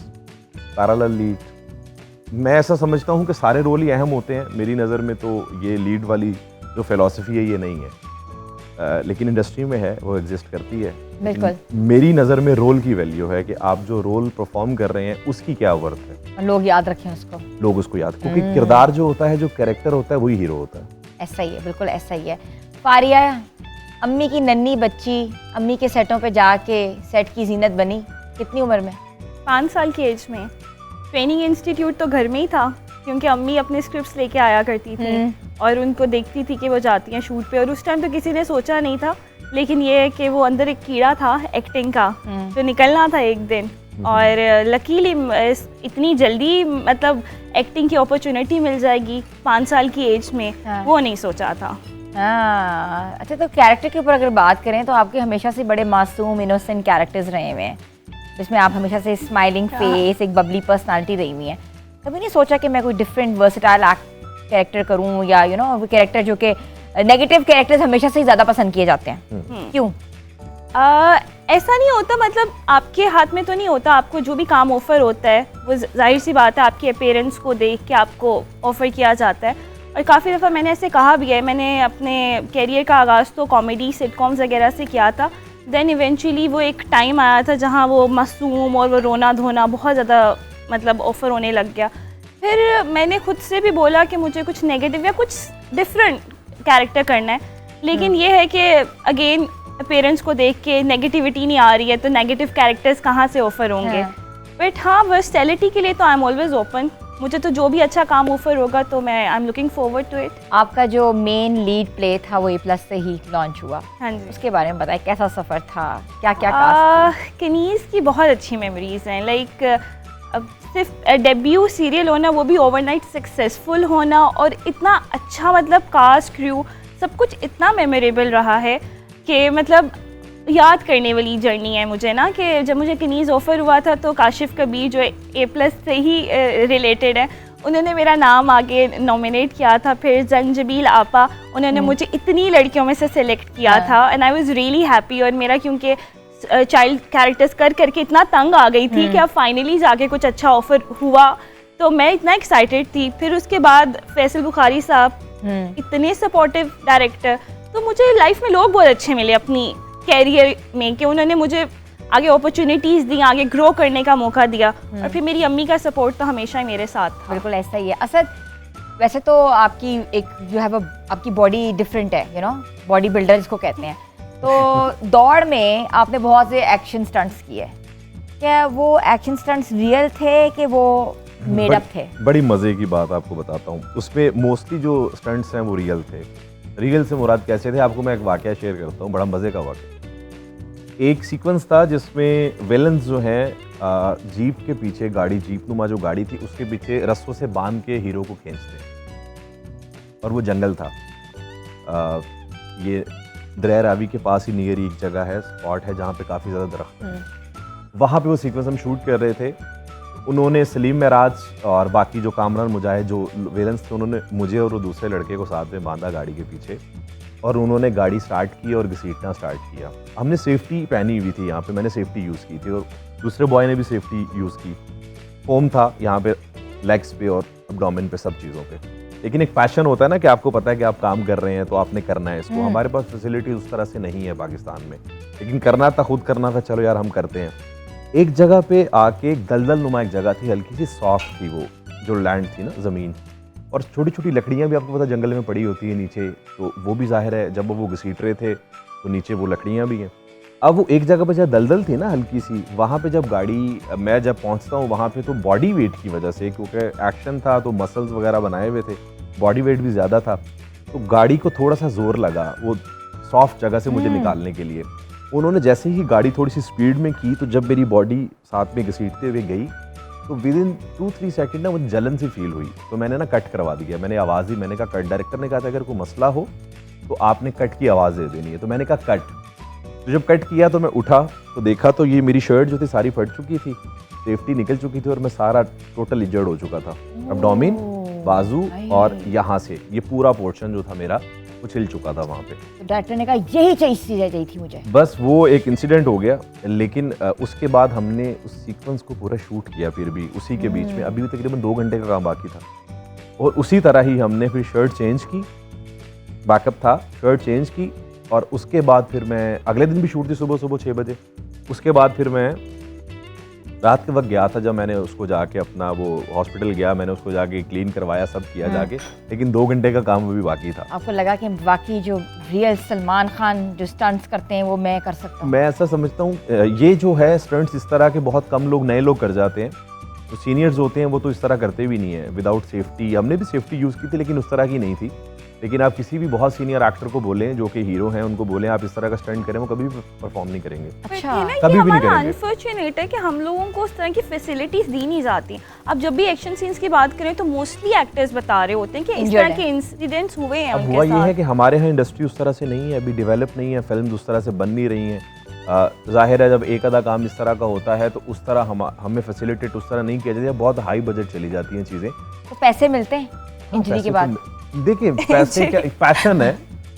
parallel lead. मैं ऐसा समझता हूँ कि सारे रोल ही अहम होते हैं मेरी नज़र में। तो ये लीड वाली जो फिलॉसफी है ये नहीं है, लेकिन इंडस्ट्री में है, वो एग्जिस्ट करती है। बिल्कुल। मेरी नज़र में रोल की वैल्यू है कि आप जो रोल परफॉर्म कर रहे हैं उसकी क्या वर्थ है, लोग याद रखें उसको, लोग उसको याद, क्योंकि किरदार जो होता है, जो कैरेक्टर होता है, वही हीरो होता है। ऐसा ही है, बिल्कुल ऐसा ही है। फारिया, अम्मी की नन्ही बच्ची, अम्मी के सेटों पे जाके सेट की जीनत बनी, कितनी उम्र में? 5 साल की एज में। ट्रेनिंग इंस्टीट्यूट तो घर में ही था क्योंकि अम्मी अपने स्क्रिप्ट्स लेके आया करती थी और उनको देखती थी कि वो जाती हैं शूट पे। और उस टाइम तो किसी ने सोचा नहीं था, लेकिन ये है कि वो अंदर एक कीड़ा था एक्टिंग का, तो निकलना था एक दिन। और लकीली इतनी जल्दी मतलब एक्टिंग की अपॉर्चुनिटी मिल जाएगी 5 साल की एज में, वो नहीं सोचा था। हाँ, अच्छा, तो कैरेक्टर के ऊपर अगर बात करें तो आपके हमेशा से बड़े मासूम इनोसेंट कैरेक्टर्स रहे हुए हैं, जिसमें आप हमेशा से स्माइलिंग फेस, एक बबली पर्सनालिटी रही हुई है। कभी नहीं सोचा कि मैं कोई डिफरेंट वर्सेटाइल कैरेक्टर करूं या वो कैरेक्टर जो कि नेगेटिव कैरेक्टर्स हमेशा से ही ज़्यादा पसंद किए जाते हैं, क्यों? ऐसा नहीं होता, मतलब आपके हाथ में तो नहीं होता। आपको जो भी काम ऑफर होता है वो जाहिर सी बात है आपके अपीयरेंस को देख के आपको ऑफर किया जाता है। और काफ़ी दफ़ा मैंने ऐसे कहा भी है, मैंने अपने कैरियर का आगाज़ तो कॉमेडी सिटकॉम्स वगैरह से किया था। देन इवेंचुअली वो एक टाइम आया था जहाँ वो मासूम और वो रोना धोना बहुत ज़्यादा मतलब ऑफ़र होने लग गया। फिर मैंने खुद से भी बोला कि मुझे कुछ नेगेटिव या कुछ डिफरेंट कैरेक्टर करना है, लेकिन ये है कि अगेन पेरेंट्स को देख के नेगेटिविटी नहीं आ रही है, तो नेगेटिव कैरेक्टर्स कहाँ से ऑफ़र होंगे। बट हाँ, वर्सटैलिटी के लिए तो आई एम ऑलवेज ओपन। मुझे तो जो भी अच्छा काम ऑफर होगा तो मैं I am looking forward to it. आपका जो मेन लीड प्ले था वो A+ से ही लॉन्च हुआ, हाँ जी। उसके बारे में बताएं, कैसा सफ़र था, क्या क्या कास्ट कनीज़ की बहुत अच्छी मेमोरीज़ हैं। लाइक सिर्फ डेब्यू सीरियल होना, वो भी ओवरनाइट सक्सेसफुल होना, और इतना अच्छा मतलब कास्ट क्रू सब कुछ इतना मेमोरेबल रहा है कि मतलब याद करने वाली जर्नी है मुझे ना। कि जब मुझे कनीज़ ऑफ़र हुआ था तो काशिफ कबीर जो A+ से ही रिलेटेड है, उन्होंने मेरा नाम आगे नॉमिनेट किया था। फिर जंजबील आपा, उन्होंने मुझे इतनी लड़कियों में से सिलेक्ट किया था, and I was really happy. और मेरा क्योंकि चाइल्ड कैरेक्टर्स कर करके इतना तंग आ गई थी कि अब फाइनली जाके कुछ अच्छा ऑफ़र हुआ, तो मैं इतना एक्साइटेड थी। फिर उसके बाद फैसल बुखारी साहब, इतने सपोर्टिव डायरेक्टर, तो मुझे लाइफ में लोग बहुत अच्छे मिले अपनी कैरियर में कि उन्होंने मुझे आगे अपॉर्चुनिटीज़ दी, आगे ग्रो करने का मौका दिया। और फिर मेरी अम्मी का सपोर्ट तो हमेशा ही मेरे साथ था। बिल्कुल ऐसा ही है। असद, वैसे तो आपकी एक यू हैव आपकी बॉडी डिफरेंट है, यू नो, बॉडी बिल्डर जिसको कहते हैं, तो दौड़ में आपने बहुत से एक्शन स्टंट्स किए। क्या वो एक्शन स्टंट्स रियल थे कि वो मेड अप थे? बड़ी मज़े की बात आपको बताता हूँ, उसमें मोस्टली जो स्टंट्स हैं वो रियल थे। रियल से मुराद कैसे थे, आपको मैं एक वाकया शेयर करता हूँ, बड़ा मज़े का वाकया। एक सीक्वेंस था जिसमें विलन्स जो हैं जीप के पीछे, गाड़ी जीप नुमा जो गाड़ी थी उसके पीछे रस्सों से बांध के हीरो को खींचते, और वो जंगल था। ये दरिया रावी के पास ही नियर एक जगह है, स्पॉट है जहाँ पे काफ़ी ज़्यादा दरख्त हैं। वहाँ पे वो सीक्वेंस हम शूट कर रहे थे। उन्होंने सलीम महराज और बाकी जो कामरान मुजाहिद जो विलन्स थे, उन्होंने मुझे और वो दूसरे लड़के को साथ में बांधा गाड़ी के पीछे, और उन्होंने गाड़ी स्टार्ट की और घसीटना स्टार्ट किया। हमने सेफ्टी पहनी हुई थी, यहाँ पे मैंने सेफ्टी यूज़ की थी और दूसरे बॉय ने भी सेफ्टी यूज़ की। फोम था यहाँ पे लेग्स पे और एब्डोमेन पे, सब चीज़ों पे। लेकिन एक पैशन होता है ना कि आपको पता है कि आप काम कर रहे हैं तो आपने करना है इसको। हमारे पास फैसिलिटी उस तरह से नहीं है पाकिस्तान में, लेकिन करना था, खुद करना था, चलो यार हम करते हैं। एक जगह पे आके दलदल नुमा एक जगह थी, हल्की सी सॉफ्ट थी वो जो लैंड थी ना, ज़मीन, और छोटी छोटी लकड़ियाँ भी आपको पता जंगल में पड़ी होती है नीचे, तो वो भी जाहिर है जब वो घसीट रहे थे तो नीचे वो लकड़ियाँ भी हैं। अब वो एक जगह पे जब दलदल थी ना हल्की सी, वहाँ पे जब गाड़ी मैं जब पहुँचता हूँ वहाँ पे, तो बॉडी वेट की वजह से, क्योंकि एक्शन था तो मसल्स वगैरह बनाए हुए थे, बॉडी वेट भी ज़्यादा था, तो गाड़ी को थोड़ा सा जोर लगा वो सॉफ्ट जगह से मुझे निकालने के लिए। उन्होंने जैसे ही गाड़ी थोड़ी सी स्पीड में की, तो जब मेरी बॉडी साथ में घसीटते हुए गई तो विद इन 2-3 सेकंड ना मुझे जलन सी फील हुई, तो मैंने ना कट करवा दिया। मैंने आवाज़ ही, मैंने कहा कट। डायरेक्टर ने कहा था अगर कोई मसला हो तो आपने कट की आवाज़ दे देनी है, तो मैंने कहा कट। तो जब कट किया तो मैं उठा तो देखा तो ये मेरी शर्ट जो थी सारी फट चुकी थी, सेफ्टी निकल चुकी थी, और मैं सारा टोटल इंजर्ड हो चुका था। एब्डोमेन, बाजू और यहाँ से ये पूरा पोर्शन जो था मेरा वो छिल चुका था वहाँ पे। तो डॉक्टर ने कहा यही चाहिए थी मुझे। बस वो एक इंसिडेंट हो गया, लेकिन उसके बाद हमने उस सीक्वेंस को पूरा शूट किया। फिर भी उसी के बीच में अभी भी तकरीबन 2 घंटे का काम बाकी था, और उसी तरह ही हमने फिर शर्ट चेंज की, बैकअप था, शर्ट चेंज की, और उसके बाद फिर मैं अगले दिन भी शूट थी सुबह 6 बजे। उसके बाद फिर मैं रात के वक्त गया था, जब मैंने उसको जाके अपना वो हॉस्पिटल गया, मैंने उसको जाके क्लीन करवाया, सब किया जाके, लेकिन 2 घंटे का काम अभी बाकी था। आपको लगा कि बाकी जो रियल सलमान खान जो स्टंट्स करते हैं वो मैं कर सकता हूँ? मैं ऐसा समझता हूँ, ये जो है स्टंट्स इस तरह के बहुत कम लोग, नए लोग कर जाते हैं। तो सीनियर्स होते हैं वो तो इस तरह करते भी नहीं है विदाउट सेफ्टी। हमने भी सेफ्टी यूज़ की थी, लेकिन उस तरह की नहीं थी। लेकिन आप किसी भी बहुत सीनियर एक्टर को बोलें जो कि हीरो हैं, उनको बोलें आप इस तरह का स्टंट करें, वो कभी भी परफॉर्म नहीं करेंगे। अच्छा, कभी भी नहीं करेंगे। अनफॉर्चुनेट है कि हम लोगों को उस तरह की फैसिलिटीज दी नहीं जाती। अब जब भी एक्शन सीन्स की बात करें तो मोस्टली एक्टर्स बता रहे होते हैं कि इस तरह के इंसिडेंट्स हुए हैं अब उनके हुआ ये साथ। है कि हमारे यहाँ इंडस्ट्री उस तरह से नहीं है, अभी डेवलप नहीं है, फिल्म उस तरह से बन नहीं रही हैं। जाहिर है जब एक आधा काम इस तरह का होता है तो उस तरह हमें फैसिलिटेट उस तरह नहीं किया जाता, बहुत हाई बजट चली जाती हैं चीज़ें। तो पैसे मिलते हैं इंजरी के बाद? देखिए पैसे क्या, पैशन है,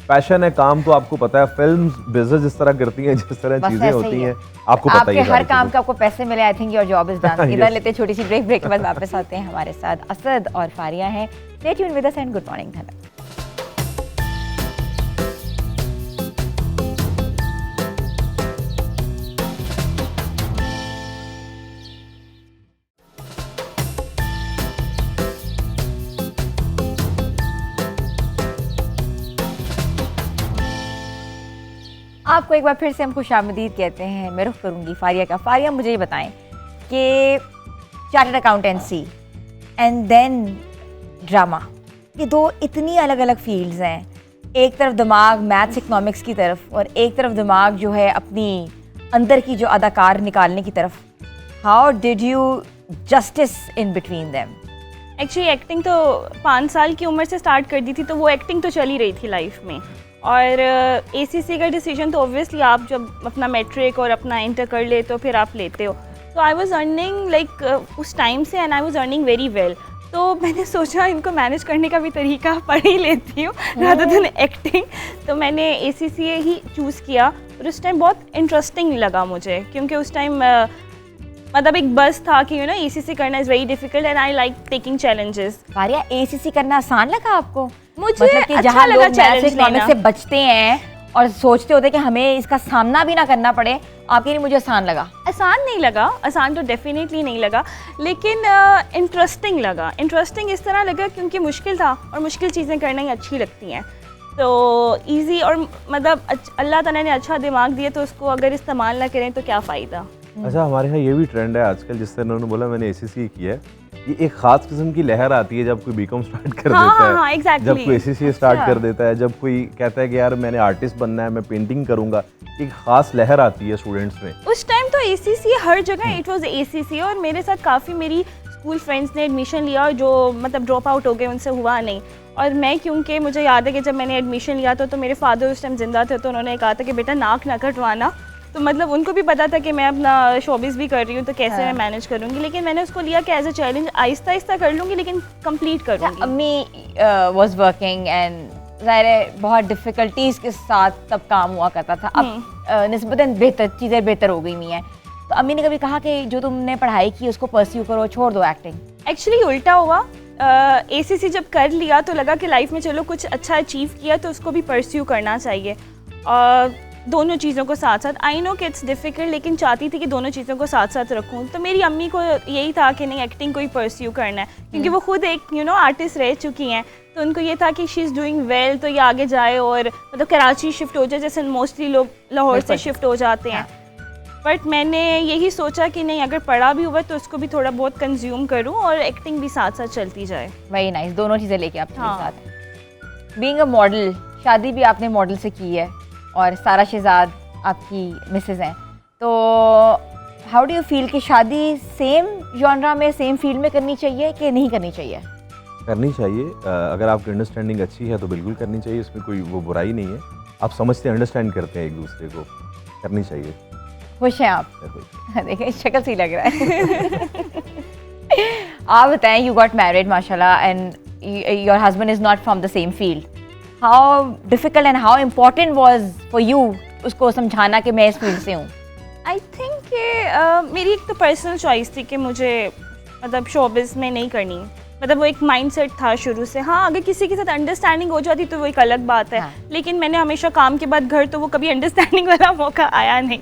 पैशन है, काम तो आपको पता है, फिल्म बिजनेस जिस तरह करती हैं, जिस तरह बस चीजें ऐसे होती ही है। हैं, आपको पता ही आपके है हर सारी काम चीज़ें। का आपको पैसे मिले, I think your job is done. इधर Yes. लेते हैं छोटी सी ब्रेक के बाद वापस आते हैं हमारे साथ असद और फारिया हैं। Stay tuned with us and good morning धनक। आपको एक बार फिर से हम खुशामदीद कहते हैं। मैं रुख करूंगी फारिया का। फारिया, मुझे ये बताएं कि chartered accountancy and then drama, ये दो इतनी अलग अलग फील्ड्स हैं। एक तरफ दिमाग मैथ्स इकोनॉमिक्स की तरफ और एक तरफ दिमाग जो है अपनी अंदर की जो अदाकार निकालने की तरफ। How did you justice in between them? Actually acting तो 5 साल की उम्र से स्टार्ट कर दी थी, तो वो एक्टिंग तो चल ही रही थी लाइफ में। और ACC का डिसीजन तो ऑब्वियसली आप जब अपना मैट्रिक और अपना इंटर कर लेते हो फिर आप लेते हो। तो आई वॉज अर्निंग लाइक उस टाइम से, and I was earning very well. तो मैंने सोचा इनको मैनेज करने का भी तरीका पढ़ ही लेती हूँ रादर देन एक्टिंग। तो मैंने ACCA ही चूज़ किया और उस टाइम बहुत इंटरेस्टिंग लगा मुझे, क्योंकि उस टाइम मतलब एक बस था कि ACC करना is very difficult and I like taking challenges. Faria, ACC करना आसान लगा आपको? मुझे मतलब कि अच्छा जहाँ लगा लोग challenge मैथ्स इकोनॉमिक्स लेना। से बचते हैं और सोचते होते हैं कि हमें इसका सामना भी ना करना पड़े, आपके लिए मुझे आसान लगा? आसान नहीं लगा, आसान तो डेफिनेटली नहीं लगा, लेकिन इंटरेस्टिंग लगा। इंटरेस्टिंग इस तरह लगा क्योंकि मुश्किल था और मुश्किल चीज़ें करना ही अच्छी लगती हैं। तो इजी और मतलब अल्लाह ताला ने अच्छा दिमाग दिया, तो उसको अगर इस्तेमाल ना करें तो क्या फ़ायदा। अच्छा, हमारे यहाँ ये भी ट्रेंड है आजकल, जिस तरह उन्होंने बोला मैंने ACC किया है, ये एक खास किस्म की लहर आती है जब कोई BCom स्टार्ट कर हाँ, देता है, हाँ, exactly. जब कोई ACC स्टार्ट कर देता है, जब कोई कहता है कि यार मैंने आर्टिस्ट बनना है, मैं पेंटिंग करूंगा, एक खास लहर आती है स्टूडेंट्स में। उस टाइम तो ACC हर जगह इट वाज ACC, और मेरे साथ काफ़ी मेरी स्कूल फ्रेंड्स ने एडमिशन लिया और जो मतलब ड्रॉप आउट हो गए उनसे हुआ नहीं। और मैं, क्योंकि मुझे याद है कि जब मैंने एडमिशन लिया था तो मेरे फादर उस टाइम जिंदा थे, तो उन्होंने कहा था कि बेटा नाक ना कटवाना। तो मतलब उनको भी पता था कि मैं अपना शोबिस भी कर रही हूँ, तो कैसे मैं मैनेज करूँगी, लेकिन मैंने उसको लिया कि as a challenge, Aahista Aahista कर लूँगी लेकिन कंप्लीट करूँगी। अम्मी वाज वर्किंग एंड ज़ाहिर है बहुत डिफ़िकल्टीज़ के साथ तब काम हुआ करता था। अब निस्बतन बेहतर चीज़ें बेहतर हो गई हुई हैं, तो अम्मी ने कभी कहा कि जो तुमने पढ़ाई की उसको परस्यू करो, छोड़ दो एक्टिंग? एक्चुअली उल्टा हुआ। ACC जब कर लिया तो लगा कि लाइफ में चलो कुछ अच्छा अचीव किया तो उसको भी परस्यू करना चाहिए, दोनों चीज़ों को साथ साथ। आई नो कि इट्स डिफ़िकल्ट, लेकिन चाहती थी कि दोनों चीज़ों को साथ साथ रखूं। तो मेरी अम्मी को यही था कि नहीं, एक्टिंग को ही परस्यू करना है, क्योंकि वो खुद एक आर्टिस्ट रह चुकी हैं। तो उनको ये था कि शी इज़ डूइंग वेल, तो ये आगे जाए और मतलब कराची शिफ्ट हो जाए, जैसे मोस्टली लोग लाहौर से शिफ्ट हो जाते हैं। बट मैंने यही सोचा कि नहीं, अगर पढ़ा भी हुआ तो उसको भी थोड़ा बहुत कंज्यूम करूं और एक्टिंग भी साथ साथ चलती जाए। वेरी नाइस, दोनों चीज़ें लेके आप हाँ। साथ। बीइंग अ मॉडल, शादी भी आपने मॉडल से की है और सारा शहजाद आपकी मिसेज हैं, तो हाउ डू यू फील कि शादी सेम जॉनरा में, सेम फील्ड में करनी चाहिए कि नहीं करनी चाहिए? करनी चाहिए। अगर आपकी अंडरस्टैंडिंग अच्छी है तो बिल्कुल करनी चाहिए, इसमें कोई वो बुराई नहीं है। आप समझते हैं, अंडरस्टैंड करते हैं एक दूसरे को, करनी चाहिए। खुश हैं आप? देखें शक्ल से ही लग रहा है। आप बताएं, यू गॉट मैरिड माशाल्लाह and your husband is not from the same field. How difficult and how important was for you उसको समझाना कि मैं इस फील्ड से हूँ? आई थिंक कि मेरी एक तो पर्सनल चॉइस थी कि मुझे मतलब शोबिस में नहीं करनी, मतलब वो एक माइंडसेट था शुरू से। हाँ, अगर किसी के साथ अंडरस्टैंडिंग हो जाती तो वो एक अलग बात है, हाँ। लेकिन मैंने हमेशा काम के बाद घर, तो वो कभी अंडरस्टैंडिंग वाला मौका आया नहीं।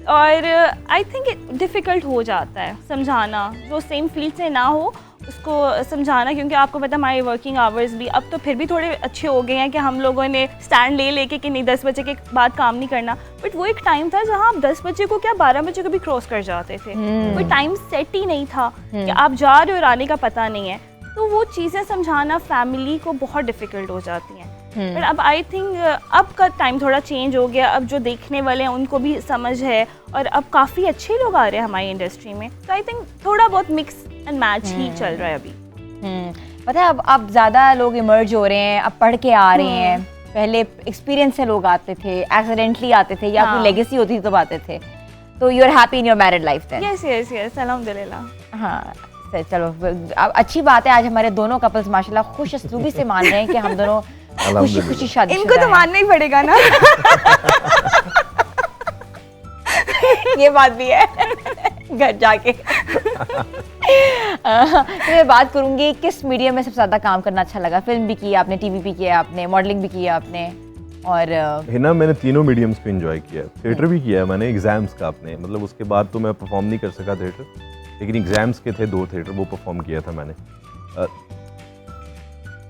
और आई थिंक डिफ़िकल्ट हो जाता है समझाना, जो सेम फील्ड से ना हो उसको समझाना, क्योंकि आपको पता हमारे वर्किंग आवर्स भी अब तो फिर भी थोड़े अच्छे हो गए हैं कि हम लोगों ने स्टैंड ले लेके कि नहीं 10 बजे के बाद काम नहीं करना। बट वो एक टाइम था जहाँ आप 10 बजे को क्या 12 बजे को भी क्रॉस कर जाते थे, कोई टाइम सेट ही नहीं था कि आप जा रहे हो और आने का पता नहीं है। तो वो चीज़ें समझाना फैमिली को बहुत डिफ़िकल्ट हो जाती हैं। पर अब आई थिंक अब का टाइम थोड़ा चेंज हो गया, अब जो देखने वाले हैं उनको भी समझ है और अब काफ़ी अच्छे लोग आ रहे हैं हमारी इंडस्ट्री में। तो आई थिंक थोड़ा बहुत मिक्स एंड मैच ही चल रहा है अभी। पता है, अब ज़्यादा लोग इमर्ज हो रहे हैं, अब पढ़ के आ रहे हैं। पहले एक्सपीरियंस से लोग आते थे, एक्सीडेंटली आते थे, या कोई लेगेसी होती थी तब आते थे। तो you are happy in your married life then? Yes yes yes, अल्हम्दुलिल्लाह। हाँ चलो, अब अच्छी बात है। आज हमारे दोनों कपल्स माशाल्लाह खुश असलूबी से मान रहे हैं कि हम दोनों खुशी खुशी शादी। इनको तो मानना ही पड़ेगा ना। ये बात भी है। घर जाके तो मैं बात करूंगी, किस मीडियम में सबसे ज़्यादा काम करना अच्छा लगा? फिल्म भी की आपने, टीवी भी किया आपने, मॉडलिंग भी किया आपने, और हिना मैंने तीनों मीडियम्स पे एंजॉय किया। थिएटर भी किया है मैंने, एग्जाम्स का अपने, मतलब उसके बाद तो मैं परफॉर्म नहीं कर सका थिएटर, लेकिन एग्जाम्स के थे 2 थिएटर, वो परफॉर्म किया था मैंने।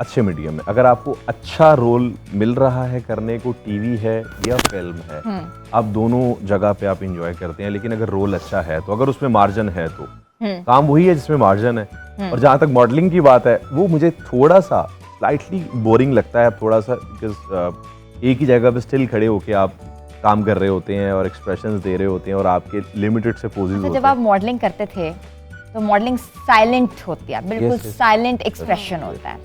अच्छे मीडियम में, अगर आपको अच्छा रोल मिल रहा है करने को, टीवी है या फिल्म है, आप दोनों जगह पे आप इंजॉय करते हैं। लेकिन अगर रोल अच्छा है तो, अगर उसमें मार्जिन है तो काम वही है जिसमें मार्जिन है। और जहाँ तक मॉडलिंग की बात है, वो मुझे थोड़ा सा स्लाइटली बोरिंग लगता है थोड़ा सा, बिकॉज एक ही जगह पे स्टिल खड़े होके आप काम कर रहे होते हैं और एक्सप्रेशंस दे रहे होते हैं और आपके लिमिटेड से पोजेस होते हैं। जब आप मॉडलिंग करते थे तो मॉडलिंग साइलेंट होती है, बिल्कुल साइलेंट एक्सप्रेशन होता है,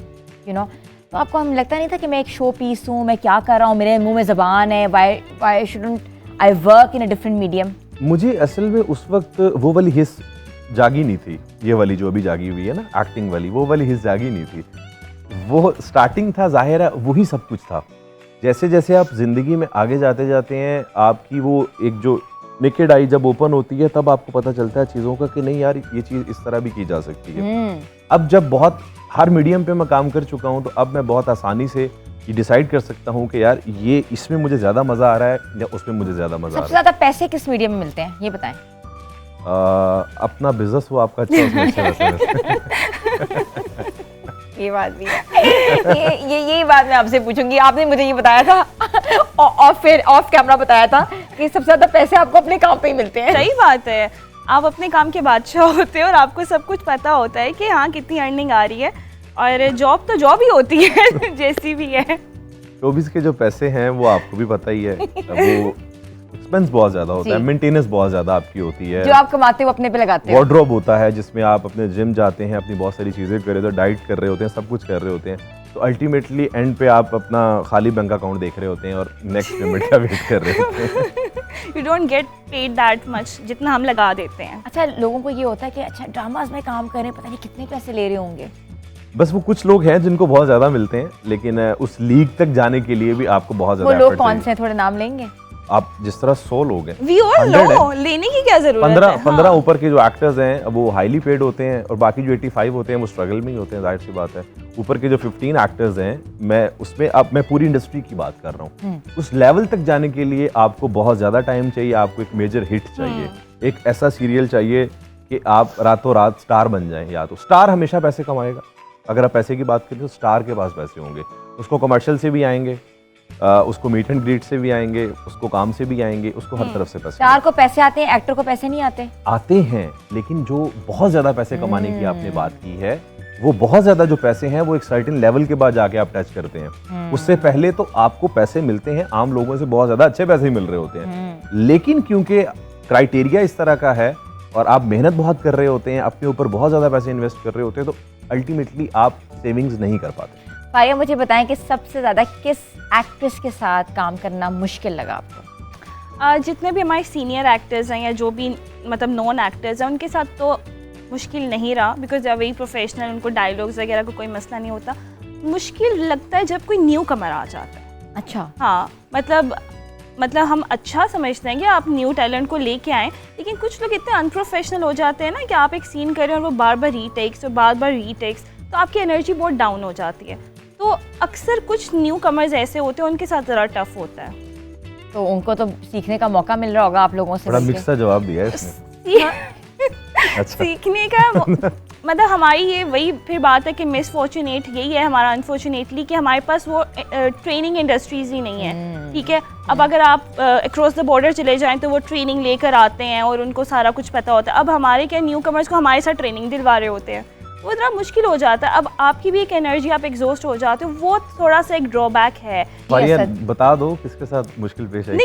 यू नो। तो आपको हम लगता नहीं था कि मैं एक शो पीस हूँ, मैं क्या कर रहा हूँ, मेरे मुंह में ज़बान है, why shouldn't I work in a different medium? मुझे असल में उस वक्त वो वाली हिस्स जागी नहीं थी, ये वाली जो अभी जागी हुई है ना एक्टिंग वाली, वो वाली हिस्स जागी नहीं थी। वो स्टार्टिंग था, जाहिर है वही सब कुछ था। जैसे जैसे आप जिंदगी में आगे जाते जाते हैं, आपकी वो एक जो नेकेड आई जब ओपन होती है, तब आपको पता चलता है चीज़ों का कि नहीं यार, ये चीज़ इस तरह भी की जा सकती है। अब जब बहुत हर मीडियम पे मैं काम कर चुका हूँ, तो अब मैं बहुत आसानी से ये डिसाइड कर सकता हूँ कि यार ये इसमें मुझे ज़्यादा मज़ा आ रहा है या उसमें मुझे ज़्यादा मज़ा आ सबसे रहा है। ज़्यादा पैसे किस मीडियम में मिलते हैं, ये बताएं। अपना बिजनेस हो आपका अच्छा, उसमें अच्छे पैसे ये बात भी है। यही बात मैं आपसे पूछूंगी। आपने मुझे ये बताया था और फिर ऑफ कैमरा बताया था कि सबसे ज्यादा पैसे आपको अपने काम पे ही मिलते हैं। सही बात है, आप अपने काम के बादशाह होते हैं और आपको सब कुछ पता होता है कि हाँ कितनी अर्निंग आ रही है। और जॉब तो जॉब ही होती है जैसी भी है। शोबिज़ के जो पैसे हैं वो आपको भी पता ही है, वो एक्सपेंस बहुत ज़्यादा होता है, मेंटेनेंस बहुत ज़्यादा आपकी होती है। जो आप कमाते हो अपने पे लगाते हो। वार्डरोब होता है जिसमें आप अपने जिम जाते हैं, अपनी बहुत सारी चीज़ें कर रहे होते हैं, डाइट कर रहे होते हैं, सब कुछ कर रहे होते हैं। तो अल्टीमेटली एंड पे आप अपना खाली बैंक अकाउंट देख रहे होते हैं और नेक्स्ट पेमेंट का वेट कर रहे होते हैं। You don't get paid that much जितना हम लगा देते हैं। अच्छा, लोगों को ये होता है कि अच्छा ड्रामाज में काम करें, पता नहीं कितने पैसे ले रहे होंगे। बस वो कुछ लोग हैं जिनको बहुत ज़्यादा मिलते हैं, लेकिन उस लीग तक जाने के लिए भी आपको बहुत वो ज़्यादा लोग effort कौन चाहिए। से हैं, थोड़े नाम लेंगे? आप जिस तरह 100 लोग हैं, वी ऑल 100 नो, है। लेने की क्या जरूरत 15 है। ऊपर के जो एक्टर्स हैं वो हाईली पेड होते हैं और बाकी जो 85 होते हैं वो स्ट्रगल में ही होते हैं, जाहिर सी बात है। ऊपर के जो 15 एक्टर्स हैं, मैं पूरी इंडस्ट्री की बात कर रहा हूँ। उस लेवल तक जाने के लिए आपको बहुत ज़्यादा टाइम चाहिए, आपको एक मेजर हिट चाहिए, एक ऐसा सीरियल चाहिए कि आप रातों रात स्टार बन जाएं। या तो स्टार हमेशा पैसे कमाएगा, अगर आप पैसे की बात करें तो स्टार के पास पैसे होंगे, उसको कमर्शियल से भी आएंगे, उसको मीट एंड ग्रीट से भी आएंगे, उसको काम से भी आएंगे, उसको हर तरफ से पैसे स्टार को पैसे आते हैं, एक्टर को पैसे नहीं आते। आते हैं। लेकिन जो बहुत ज़्यादा पैसे कमाने की आपने बात की है, वो बहुत ज़्यादा जो पैसे हैं वो एक सर्टेन लेवल के बाद जाके आप टच करते हैं। उससे पहले तो आपको पैसे मिलते हैं, आम लोगों से बहुत ज़्यादा अच्छे पैसे मिल रहे होते हैं। लेकिन क्योंकि क्राइटेरिया इस तरह का है और आप मेहनत बहुत कर रहे होते हैं, अपने ऊपर बहुत ज़्यादा पैसे इन्वेस्ट कर रहे होते हैं, तो अल्टीमेटली आप सेविंग्स नहीं कर पाते। फारिया, मुझे बताएं कि सबसे ज़्यादा किस एक्ट्रेस के साथ काम करना मुश्किल लगा आपको? जितने भी हमारे सीनियर एक्टर्स हैं या जो भी मतलब नॉन एक्टर्स हैं, उनके साथ तो मुश्किल नहीं रहा, because they are very professional, उनको डायलॉग्स वगैरह का कोई मसला नहीं होता। मुश्किल लगता है जब कोई न्यू कमर आ जाता है। अच्छा। हाँ, मतलब हम अच्छा समझते हैं कि आप न्यू टैलेंट को लेके आएँ, लेकिन कुछ लोग इतने अनप्रोफेशनल हो जाते हैं ना कि आप एक सीन करें और वो बार बार रीटेक्स और बार बार रीटेक्स, तो आपकी एनर्जी बहुत डाउन हो जाती है। तो अक्सर कुछ न्यू कमर्स ऐसे होते हैं, उनके साथ ज़रा टफ होता है। तो उनको तो सीखने का मौका मिल रहा होगा आप लोगों से। बड़ा मिलके। मिक्स सा जवाब दिया है इसने। अच्छा। सीखने का मतलब हमारी ये वही फिर बात है कि मिसफॉर्चुनेट यही है हमारा, अनफॉर्चुनेटली, कि हमारे पास वो ट्रेनिंग इंडस्ट्रीज ही नहीं है। ठीक है, अब अगर आप अक्रॉस द बॉर्डर चले जाएं तो वो ट्रेनिंग लेकर आते हैं और उनको सारा कुछ पता होता है। अब हमारे क्या न्यू कमर्स को हमारे साथ ट्रेनिंग दिलवा रहे होते हैं, वो थोड़ा मुश्किल हो जाता है। अब आपकी भी एक एनर्जी, आप एग्जॉस्ट हो जाते हो, वो थोड़ा सा एक ड्रॉबैक है। फारिया, बता दो किसके साथ मुश्किल पेश आई?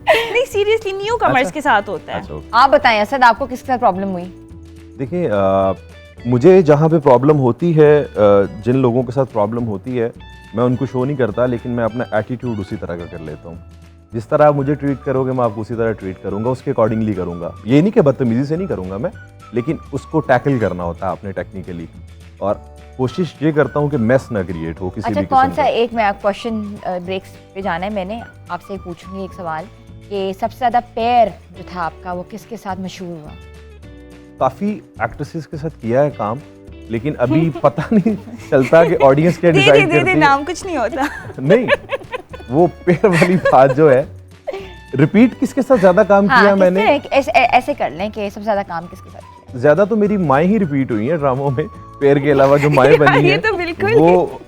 नहीं सीरियसली न्यू कमर्स अच्छा। के साथ होता है। अच्छा, आप बताएं असद, आपको किसके साथ प्रॉब्लम हुई? देखिए, मुझे जहाँ पे प्रॉब्लम होती है, जिन लोगों के साथ प्रॉब्लम होती है, मैं उनको शो नहीं करता, लेकिन मैं अपना एटीट्यूड उसी तरह का कर लेता हूँ। जिस तरह आप मुझे ट्रीट करोगे मैं आपको उसी तरह ट्रीट करूँगा, उसके अकॉर्डिंगली करूँगा। ये नहीं कि बदतमीजी से नहीं करूँगा मैं, लेकिन उसको टैकल करना होता है आपने टेक्निकली, और कोशिश ये करता हूँ कि मेस ना क्रिएट हो किसी अच्छा, भी कौन किस्म सा का। एक, मैं क्वेश्चन ब्रेक्स पे जाना है, मैंने आपसे पूछूंगी एक सवाल कि सबसे ज़्यादा पेयर जो था आपका वो किसके साथ मशहूर हुआ? काफ़ी एक्ट्रेसेस के साथ किया है काम, लेकिन अभी पता नहीं चलता कि ऑडियंस क्या डिसाइड करती है। नाम कुछ नहीं होता। नहीं, वो पेयर वाली बात जो है, रिपीट किसके साथ ज्यादा काम हाँ, किया मैंने? ऐसे कर लें कि सबसे ज़्यादा काम किसके साथ किया? ज्यादा तो मेरी माएँ ही रिपीट हुई हैं ड्रामों में, पेयर के अलावा जो माएँ बनी ये हैं। तो बिल्कुल बिल्कुल वो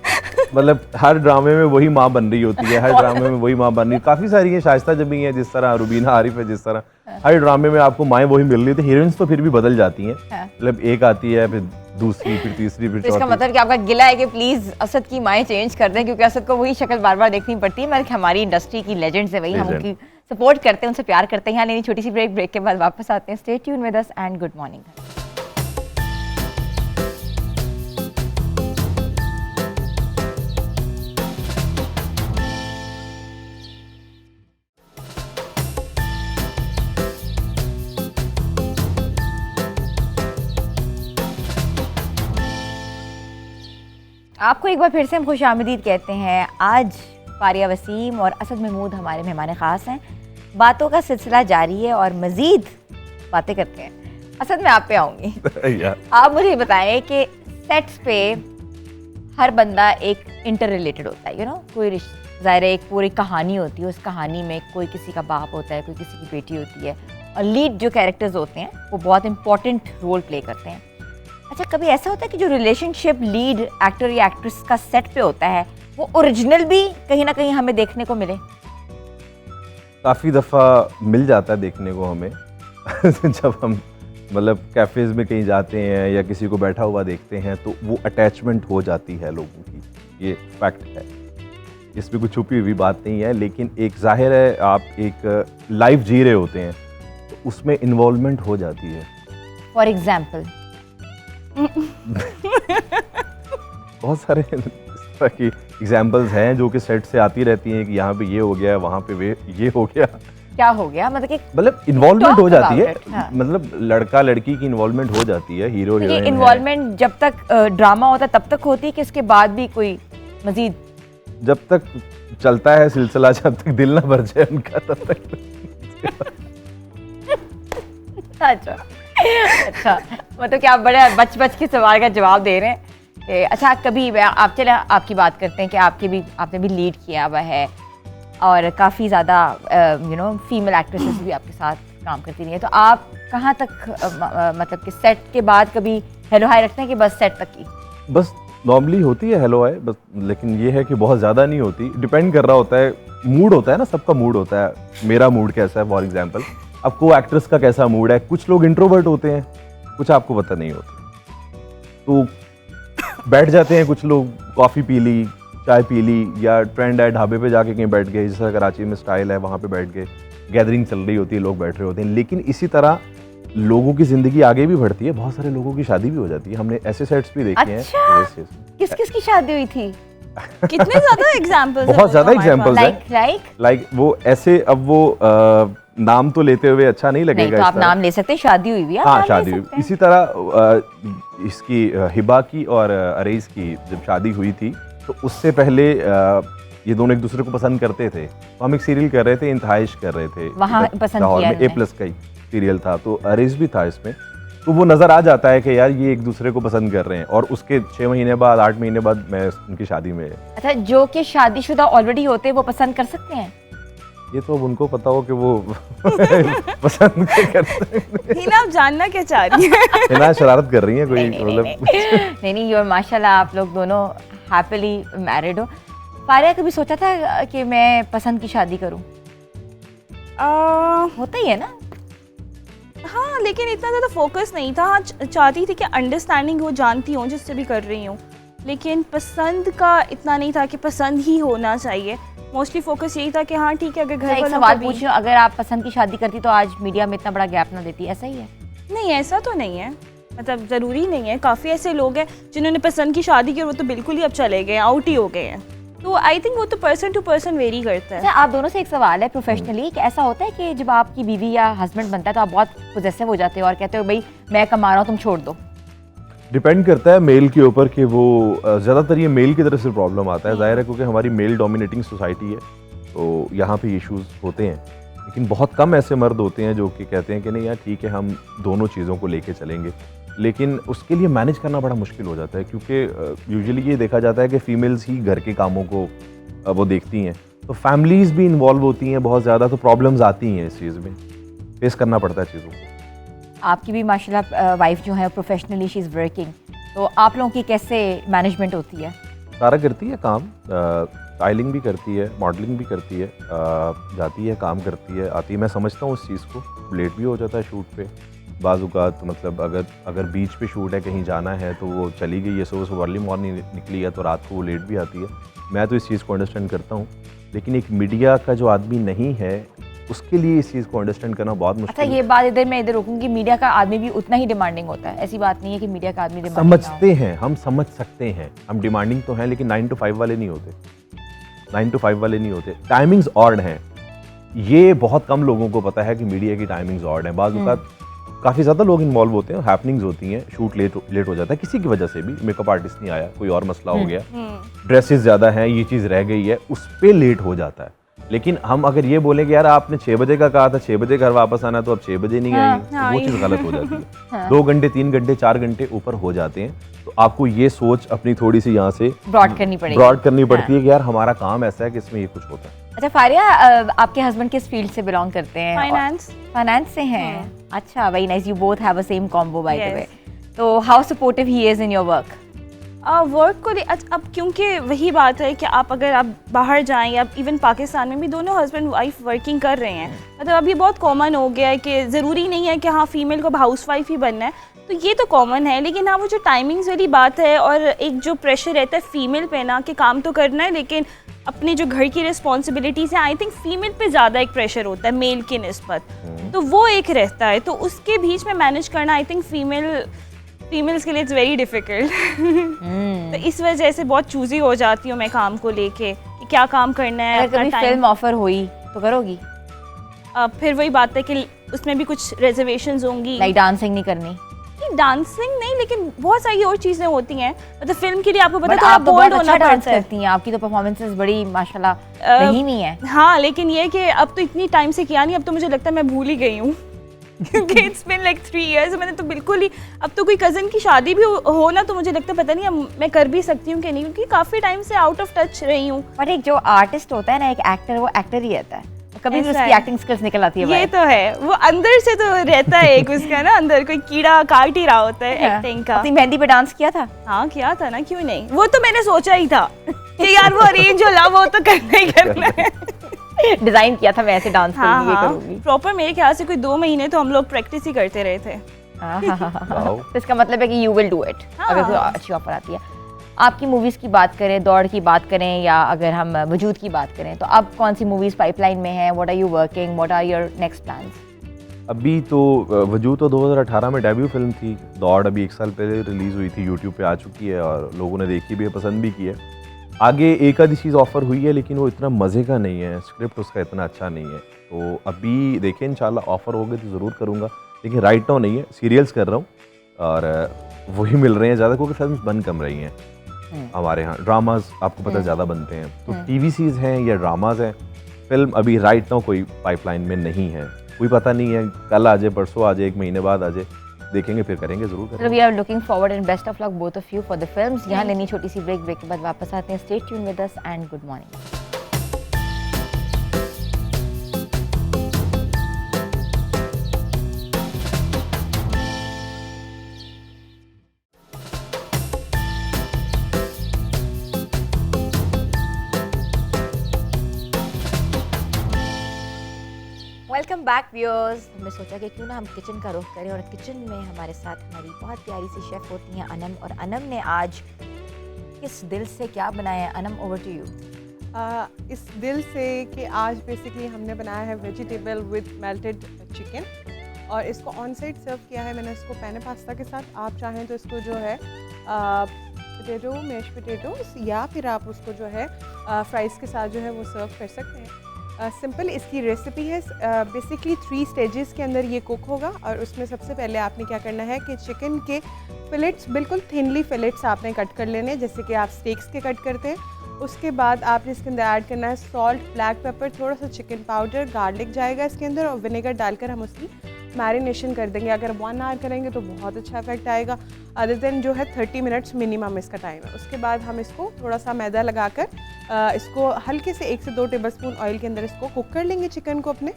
मतलब हर ड्रामे में वही माँ बन रही होती है, हर ड्रामे में वही माँ बन रही है। काफ़ी सारी हैं, शाइस्ता जबी हैं जिस तरह, रुबीना आरिफ है जिस तरह, हर ड्रामे में आपको माएँ वही मिल रही थी। हीरोइंस तो फिर भी बदल जाती हैं, मतलब एक आती है फिर दूसरी, फिर तीसरी, फिर तो इसका चौथी। मतलब कि आपका गिला है कि प्लीज असद की माएँ चेंज कर दें, क्योंकि असद को वही शक्ल बार बार देखनी पड़ती है। मगर हमारी इंडस्ट्री की लेजेंड्स है वही, हम Legend. उनकी सपोर्ट करते हैं, उनसे प्यार करते हैं। यहाँ लेनी छोटी सी ब्रेक के बाद वापस आते हैं। Stay tune with us and good morning. आपको एक बार फिर से हम खुश आमदीद कहते हैं। आज फारिया वसीम और असद महमूद हमारे मेहमान ख़ास हैं। बातों का सिलसिला जारी है और मज़ीद बातें करते हैं। असद, मैं आप पे आऊँगी। यार आप मुझे बताएं कि सेट्स पे हर बंदा एक इंटर रिलेटेड होता है, कोई ज़ाहिर है एक पूरी कहानी होती है, उस कहानी में कोई किसी का बाप होता है, कोई किसी की बेटी होती है, और लीड जो कैरेक्टर्स होते हैं वो बहुत इंपॉर्टेंट रोल प्ले करते हैं। अच्छा, कभी ऐसा होता है कि जो रिलेशनशिप लीड एक्टर या एक्ट्रेस का सेट पे होता है वो ओरिजिनल भी कहीं ना कहीं हमें देखने को मिले? काफ़ी दफ़ा मिल जाता है देखने को हमें जब हम मतलब कैफ़ेज़ में कहीं जाते हैं या किसी को बैठा हुआ देखते हैं तो वो अटैचमेंट हो जाती है लोगों की, ये फैक्ट है, इसमें कुछ छुपी हुई बात नहीं है। लेकिन एक जाहिर है, आप एक लाइफ जी रहे होते हैं तो उसमें इन्वॉल्वमेंट हो जाती है। फॉर एग्जाम्पल बहुत सारे इस तरह की एग्जाम्पल्स हैं जो कि सेट से आती रहती हैं कि यहाँ पे ये हो गया, वहाँ पे ये हो गया। क्या हो गया मतलब कि मतलब इन्वॉल्वमेंट हो जाती है, about it, हाँ। मतलब लड़का लड़की की इन्वॉल्वमेंट हो जाती है, हीरो ये हीरोइन है। इन्वॉल्वमेंट जब तक ड्रामा होता है तब तक होती है कि इसके बाद भी कोई मजीद? जब तक चलता है सिलसिला, जब तक दिल ना भर जाए उनका, तब तक। अच्छा, मतलब कि आप बड़े बच के सवाल का जवाब दे रहे हैं कि अच्छा, कभी आप चले आपकी बात करते हैं कि आपने भी लीड किया हुआ है और काफ़ी ज़्यादा फीमेल एक्ट्रेसेस भी आपके साथ काम करती रही है, तो आप कहाँ तक मतलब कि सेट के बाद कभी हेलो हाय रखते हैं कि बस सेट तक ही? बस नॉर्मली होती है हेलो हाय बस, लेकिन ये है कि बहुत ज़्यादा नहीं होती। डिपेंड कर रहा होता है, मूड होता है ना, सबका मूड होता है। मेरा मूड कैसा है फॉर एग्जाम्पल, अब को एक्ट्रेस का कैसा मूड है। कुछ लोग इंट्रोवर्ट होते हैं, कुछ आपको पता नहीं होता, तो बैठ जाते हैं कुछ लोग, कॉफ़ी पी ली, चाय पी ली, या ट्रेंड है ढाबे पे जाके कहीं बैठ गए, जैसा कराची में स्टाइल है वहाँ पे बैठ गए, गैदरिंग चल रही होती है, लोग बैठ रहे होते हैं। लेकिन इसी तरह लोगों की ज़िंदगी आगे भी बढ़ती है, बहुत सारे लोगों की शादी भी हो जाती है। हमने ऐसे सेट्स भी देखे हैं। अच्छा, Yes, yes. किस किस की शादी हुई थी? कितने ज्यादा एग्जांपल्स बहुत ज़्यादा एग्जाम्पल्स हैं। लाइक वो ऐसे, अब वो नाम तो लेते हुए अच्छा नहीं लगेगा। नहीं तो आप नाम ले सकते हैं, शादी हुई हुई है, हाँ, शादी हुई। इसी तरह इसकी हिबा की और अरेज की जब शादी हुई थी तो उससे पहले ये दोनों एक दूसरे को पसंद करते थे, तो हम एक सीरियल कर रहे थे, इंतहाइश कर रहे थे वहाँ पसंद लाहौर किया में, इन्होंने। A+ का ही सीरियल था, तो अरेज भी था इसमें। तो वो नज़र आ जाता है कि यार ये एक दूसरे को पसंद कर रहे हैं, और उसके 6 महीने बाद 8 महीने बाद मैं उनकी शादी में। अच्छा, जो कि शादीशुदा ऑलरेडी होते हैं वो पसंद कर सकते हैं? ये तो अब उनको पता हो कि वो पसंद क्या करते हैं। हिना, आप जानना क्या चाह रही हैं? हिना शरारत कर रही है कोई, नहीं, मतलब नहीं, योर माशाल्लाह, आप लोग दोनों हैप्पीली मैरिड हो। फारिया, कभी सोचा था कि मैं पसंद की शादी करूं? होता ही है ना। हाँ, लेकिन इतना ज़्यादा फोकस नहीं था। हाँ, चाहती थी कि अंडरस्टैंडिंग हो, जानती हूँ जिससे भी कर रही हूँ, लेकिन पसंद का इतना नहीं था कि पसंद ही होना चाहिए। मोस्टली फोकस यही था कि हाँ ठीक है, अगर घर एक वालों सवाल को भी- पूछ रही हूँ, अगर आप पसंद की शादी करती तो आज मीडिया में इतना बड़ा गैप ना देती, ऐसा ही है? नहीं, ऐसा तो नहीं है, मतलब ज़रूरी नहीं है। काफ़ी ऐसे लोग हैं जिन्होंने पसंद की शादी की और वो तो बिल्कुल ही अब चले गए, आउट ही हो गए हैं। तो आई थिंक वो तो पर्सन टू पर्सन वेरी करता है। अच्छा, आप दोनों से एक सवाल है प्रोफेशनली, कि ऐसा होता है कि जब आपकी बीवी या हस्बैंड बनता है तो आप बहुत पोजेसिव हो जाते हो और कहते हो भाई मैं कमा रहा हूँ, तुम छोड़ दो? डिपेंड करता है मेल के ऊपर कि वो ज़्यादातर ये मेल की तरफ से प्रॉब्लम आता है, जाहिर है, क्योंकि हमारी मेल डोमिनेटिंग सोसाइटी है, तो यहाँ पे इश्यूज होते हैं। लेकिन बहुत कम ऐसे मर्द होते हैं जो कि कहते हैं कि नहीं यार ठीक है, हम दोनों चीज़ों को लेके चलेंगे। लेकिन उसके लिए मैनेज करना बड़ा मुश्किल हो जाता है, क्योंकि यूजुअली ये देखा जाता है कि फीमेल्स ही घर के कामों को वो देखती हैं, तो फैमिलीज़ भी इन्वॉल्व होती हैं बहुत ज़्यादा, तो प्रॉब्लम्स आती हैं इस चीज़ में, फेस करना पड़ता है चीज़ों को। आपकी भी माशाल्लाह वाइफ जो है प्रोफेशनली शी इज़ वर्किंग, तो आप लोगों की कैसे मैनेजमेंट होती है? सारा करती है काम, स्टाइलिंग भी करती है, मॉडलिंग भी करती है, जाती है, काम करती है, आती है। मैं समझता हूँ उस चीज़ को, लेट भी हो जाता है शूट पे बाज़-औक़ात, मतलब अगर बीच पे शूट है, कहीं जाना है तो वो चली गई है, सुबह अर्ली मॉर्निंग निकली है तो रात को वो लेट भी आती है। मैं तो इस चीज़ को अंडरस्टैंड करता हूँ, लेकिन एक मीडिया का जो आदमी नहीं है उसके लिए इस चीज़ को अंडरस्टैंड करना बहुत मुश्किल अच्छा, है। ये बात मैं इधर रोकूंगी, मीडिया का आदमी भी उतना ही डिमांडिंग होता है। ऐसी बात नहीं है कि मीडिया का आदमी डिमांडिंग ना हो। समझते हैं, हम समझ सकते हैं, हम डिमांडिंग तो हैं, लेकिन 9 to 5 वाले नहीं होते, 9 to 5 वाले नहीं होते। टाइमिंग्स ऑड हैं, ये बहुत कम लोगों को पता है कि मीडिया की टाइमिंग्स ऑड हैं। बाज़ औक़ात काफ़ी ज़्यादा लोग इन्वॉल्व होते हैं, हैपनिंग्स होती हैं, शूट लेट हो जाता है किसी की वजह से भी, मेकअप आर्टिस्ट नहीं आया, कोई और मसला हो गया, ड्रेसेस ज़्यादा हैं, ये चीज़ रह गई है, उस पे लेट हो जाता है। लेकिन हम अगर ये बोलें कि यार आपने 6 बजे का कहा था, 6 बजे घर वापस आना, तो अब 6 बजे नहीं आई, तो वो चीज़ गलत हो जाती है। 2 घंटे 3 घंटे 4 घंटे ऊपर हो जाते हैं, तो आपको ये सोच अपनी थोड़ी सी यहाँ से ब्रॉड करनी पड़ती है कि यार हमारा काम ऐसा है कि इसमें ये कुछ होता है। अच्छा फारिया, आपके हस्बैंड किस फील्ड से बिलोंग करते हैं? फाइनेंस से हैं। अच्छा, very nice, you both have a same combo by the way. तो how supportive he is in your work? Work को अब क्योंकि वही बात है कि अगर आप बाहर जाएं या इवन पाकिस्तान में भी दोनों हस्बैंड वाइफ वर्किंग कर रहे हैं, मतलब अब ये बहुत कॉमन हो गया है कि ज़रूरी नहीं है कि हाँ फीमेल को हाउस वाइफ ही बनना है, तो ये तो कॉमन है। लेकिन हाँ वो जो टाइमिंग्स वाली बात है और एक जो प्रेशर रहता है फीमेल पे ना कि काम तो करना है लेकिन अपने जो घर की रिस्पॉन्सिबिलिटीज़ हैं, आई थिंक फीमेल पे ज़्यादा एक प्रेशर होता है मेल की निस्बत, तो वो एक रहता है। तो उसके बीच में मैनेज करना आई थिंक फीमेल्स के लिए इट्स वेरी डिफ़िकल्ट। तो इस वजह से बहुत चूज़ी हो जाती हूँ मैं काम को लेके कि क्या काम करना है। अगर कभी फिल्म ऑफर हुई तो करोगी? फिर वही बात है कि उसमें भी कुछ रिजर्वेशंस होंगी। लाइक डांसिंग नहीं करनी? डांसिंग नहीं, लेकिन बहुत सारी और चीजें होती हैं, मतलब फिल्म के लिए आपको पता है आप तो बोल्ड बहुत होना अच्छा डांस पड़ता है। करती हैं, आपकी तो परफॉर्मेंसेस बड़ी माशाल्लाह रही नहीं है। हाँ, लेकिन ये कि अब तो इतनी टाइम से किया नहीं, अब तो मुझे लगता है मैं भूल ही गई हूँ क्योंकि इट्स बीन लाइक 3 years, मैंने तो बिल्कुल ही, अब तो कोई कज़न की शादी भी हो ना तो मुझे लगता है पता नहीं मैं कर भी सकती हूँ कि नहीं, क्योंकि काफ़ी टाइम से आउट ऑफ टच रही हूँ। और एक जो आर्टिस्ट होता है ना, एक एक्टर, वो एक्टर ही रहता है, कभी भी उसकी एक्टिंग स्किल्स निकल आती है। ये तो है, वो अंदर से तो रहता है एक उसका ना, अंदर कोई कीड़ा काट ही रहा होता है एक्टिंग का। अपनी मेहंदी पे डांस किया था? हाँ किया था ना, क्यों नहीं, वो तो मैंने सोचा ही था कि यार वो अरेंज हो लव हो तो करना ही करना है। डिजाइन किया था मैं ऐसे डांस करूंगी, ये करूंगी। प्रॉपर मेरे ख्याल से कोई 2 महीने तो हम लोग प्रैक्टिस ही करते रहे थे। तो इसका मतलब है कि यू विल डू इट अगर कोई अच्छी ऑफर आती है। आपकी मूवीज़ की बात करें, दौड़ की बात करें, या अगर हम वजूद की बात करें, तो अब कौन सी मूवीज़ पाइपलाइन में है? What are you working, what are your next plans? अभी तो वजूद तो 2018 में डेब्यू फिल्म थी, दौड़ अभी 1 साल पहले रिलीज़ हुई थी, यूट्यूब पे आ चुकी है और लोगों ने देखी भी है, पसंद भी की है। आगे एक आधी चीज़ ऑफ़र हुई है लेकिन वो इतना मज़े का नहीं है, स्क्रिप्ट उसका इतना अच्छा नहीं है, तो अभी देखें इंशाल्लाह ऑफ़र हो गए तो ज़रूर करूँगा, लेकिन राइट नाउ नहीं है। सीरियल्स कर रहा हूँ और वही मिल रहे हैं ज़्यादा, क्योंकि फिल्म बन कम रही हैं हमारे यहाँ। ड्रामाज आपको पता ज़्यादा बनते हैं, तो TVCs हैं या ड्रामाज हैं, फिल्म अभी राइट नाउ कोई पाइपलाइन में नहीं है। कोई पता नहीं है, कल आ जाए, परसों आ जाए, 1 महीने बाद आ जाए, देखेंगे, फिर करेंगे, जरूर करेंगे। We are looking forward and best of luck both of you for the films. यहाँ लेनी छोटी सी ब्रेक के बाद वापस आते हैं। Stay tune with us and good morning. Welcome back viewers. हमने सोचा कि क्यों ना हम किचन का रुख करें, और किचन में हमारे साथ हमारी बहुत प्यारी सी शेफ़ होती हैं अनम, और अनम ने आज किस दिल से क्या बनाया है? Anam, over to you. इस दिल से कि आज बेसिकली हमने बनाया है वेजिटेबल विद मेल्टेड चिकन, और इसको ऑन साइड सर्व किया है मैंने इसको पेने पास्ता के साथ। आप चाहें तो इसको जो है पोटैटो, मैश पोटैटोस, या फिर आप उसको जो है फ्राइज़ के साथ जो है वो सर्व कर सकते हैं। सिंपल इसकी रेसिपी है, बेसिकली 3 स्टेजेस के अंदर ये कुक होगा। और उसमें सबसे पहले आपने क्या करना है कि चिकन के फिलेट्स, बिल्कुल थिनली फिलेट्स आपने कट कर लेने हैं, जैसे कि आप स्टेक्स के कट करते हैं। उसके बाद आपने इसके अंदर ऐड करना है सॉल्ट, ब्लैक पेपर, थोड़ा सा चिकन पाउडर, गार्लिक जाएगा इसके अंदर, और विनेगर डालकर हम उसकी मैरिनेशन कर देंगे। अगर 1 आवर करेंगे तो बहुत अच्छा इफेक्ट आएगा, अदर देन जो है 30 मिनट्स मिनिमम इसका टाइम है। उसके बाद हम इसको थोड़ा सा मैदा लगाकर इसको हल्के से 1 से 2 टेबलस्पून ऑयल के अंदर इसको कुक कर लेंगे चिकन को अपने।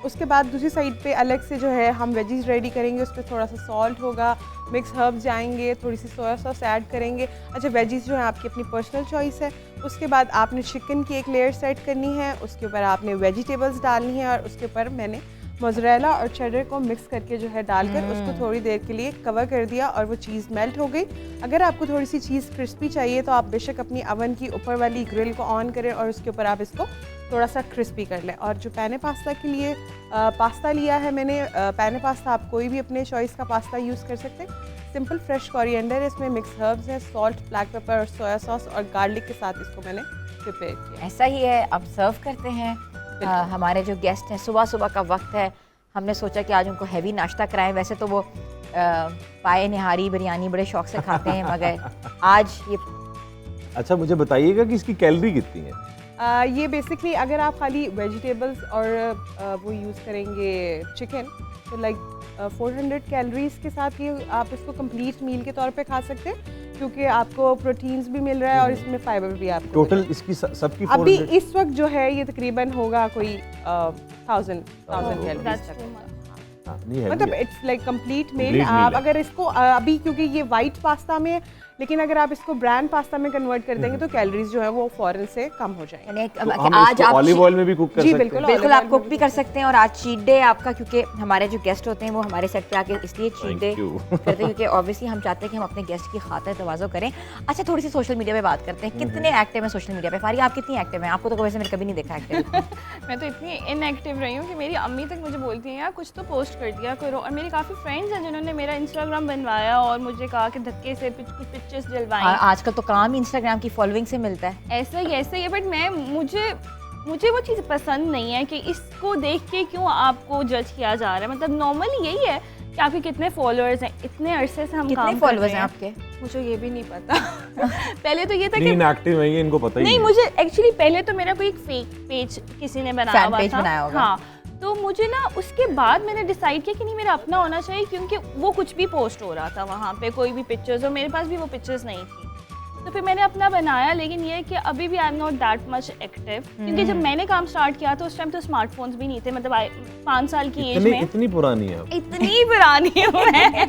उसके बाद दूसरी साइड पे अलग से जो है हम वेजीज रेडी करेंगे, उस पर थोड़ा सा सॉल्ट होगा, मिक्स हर्ब्स जाएंगे, थोड़ी सी सोया सॉस ऐड करेंगे। अच्छा, वेजीज जो है आपकी अपनी पर्सनल चॉइस है। उसके बाद आपने चिकन की एक लेयर सेट करनी है, उसके ऊपर आपने वेजिटेबल्स डालनी है और उसके ऊपर मैंने मोज़रेला और चेडर को मिक्स करके जो है डालकर उसको थोड़ी देर के लिए कवर कर दिया और वो चीज़ मेल्ट हो गई। अगर आपको थोड़ी सी चीज़ क्रिस्पी चाहिए तो आप बेशक अपनी अवन की ऊपर वाली ग्रिल को ऑन करें और उसके ऊपर आप इसको थोड़ा सा क्रिस्पी कर लें। और जो पैने पास्ता के लिए पास्ता लिया है मैंने, पैने पास्ता आप कोई भी अपने चॉइस का पास्ता यूज़ कर सकते हैं। सिंपल फ्रेश कोरिएंडर है, इसमें मिक्स हर्ब्स है, सॉल्ट, ब्लैक पेपर और सोया सॉस और गार्लिक के साथ इसको मैंने प्रिपेयर किया। ऐसा ही है, अब सर्व करते हैं। हमारे जो गेस्ट हैं, सुबह सुबह का वक्त है, हमने सोचा कि आज उनको हैवी नाश्ता कराएं। वैसे तो वो पाए निहारी बिरयानी बड़े शौक से खाते हैं, मगर आज ये अच्छा, मुझे बताइएगा कि इसकी कैलोरी कितनी है? ये बेसिकली अगर आप खाली वेजिटेबल्स और वो यूज़ करेंगे चिकन, तो लाइक 400 कैलोरीज के साथ ये आप इसको कंप्लीट मील के तौर पे खा सकते हैं, क्योंकि आपको प्रोटीन्स भी मिल रहा है और इसमें फाइबर भी आपको टोटल इसकी सबकी अभी 400? इस वक्त जो है ये तकरीबन होगा कोई 1000 कैलोरीज That's तक too होगा। much. हाँ, नहीं है मतलब भी है। इट्स लाइक कंप्लीट Complete मील। आप meal है। अगर इसको अभी, क्योंकि ये वाइट पास्ता में, लेकिन अगर आप इसको ब्रांड पास्ता में कन्वर्ट कर देंगे तो कैलोरीज जो है वो फौरन से कम हो जाएंगे। यानी तो कि हम आज इसको आप ऑलिव ऑयल में भी कुक कर जी, सकते बिल्कुल। हैं? बिल्कुल olive आप oil कुक में भी भी कर सकते हैं। और आज चीट डे है आपका, क्योंकि हमारे जो गेस्ट होते हैं वो हमारे सेट पे आके इसलिए चीट डे Thank you. करते हैं क्योंकि ऑब्वियसली हम चाहते हैं कि हम अपने गेस्ट की खातिर तवाज़ो करें। अच्छा, थोड़ी सी सोशल मीडिया पे बात करते हैं। कितने एक्टिव हैं सोशल मीडिया पे? फारिया, आप कितनी एक्टिव हैं? आपको तो वैसे मैंने कभी नहीं देखा एक्टिव। मैं तो इतनी इनएक्टिव रही हूँ कि मेरी अम्मी तक मुझे बोलती हैं यार कुछ तो पोस्ट कर दिया करो। और मेरी काफ़ी फ्रेंड्स हैं जिन्होंने मेरा इंस्टाग्राम बनवाया और मुझे कहा कि धक्के से कुछ पिक्चर्स डलवाएं। आजकल तो काम ही इंस्टाग्राम की फॉलोइंग से मिलता है। ऐसा ही है, बट मुझे वो चीज़ पसंद नहीं है कि इसको देख के क्यों आपको जज किया जा रहा है। मतलब नॉर्मली यही है कि आपके कितने फॉलोअर्स हैं, इतने अरसे से हम कितने काम कर फॉलोअर्स रहे हैं हैं। आपके? मुझे ये भी नहीं पता। पहले तो ये था कि इनएक्टिव है ये, इनको पता ही नहीं, नहीं। मुझे एक्चुअली पहले तो मेरा कोई एक फेक पेज किसी ने बनाया Fan हुआ page था। बनाया होगा। हाँ, तो मुझे ना उसके बाद मैंने डिसाइड किया कि नहीं, मेरा अपना होना चाहिए, क्योंकि वो कुछ भी पोस्ट हो रहा था वहाँ पे, कोई भी पिक्चर्स, और मेरे पास भी वो पिक्चर्स नहीं थी। तो फिर मैंने अपना बनाया, लेकिन ये है कि अभी भी I am not that much active, क्योंकि जब मैंने काम स्टार्ट किया था उस टाइम तो स्मार्टफोन्स भी नहीं थे। मतलब 5 साल की एज में इतनी पुरानी है आप? इतनी पुरानी हूँ मैं।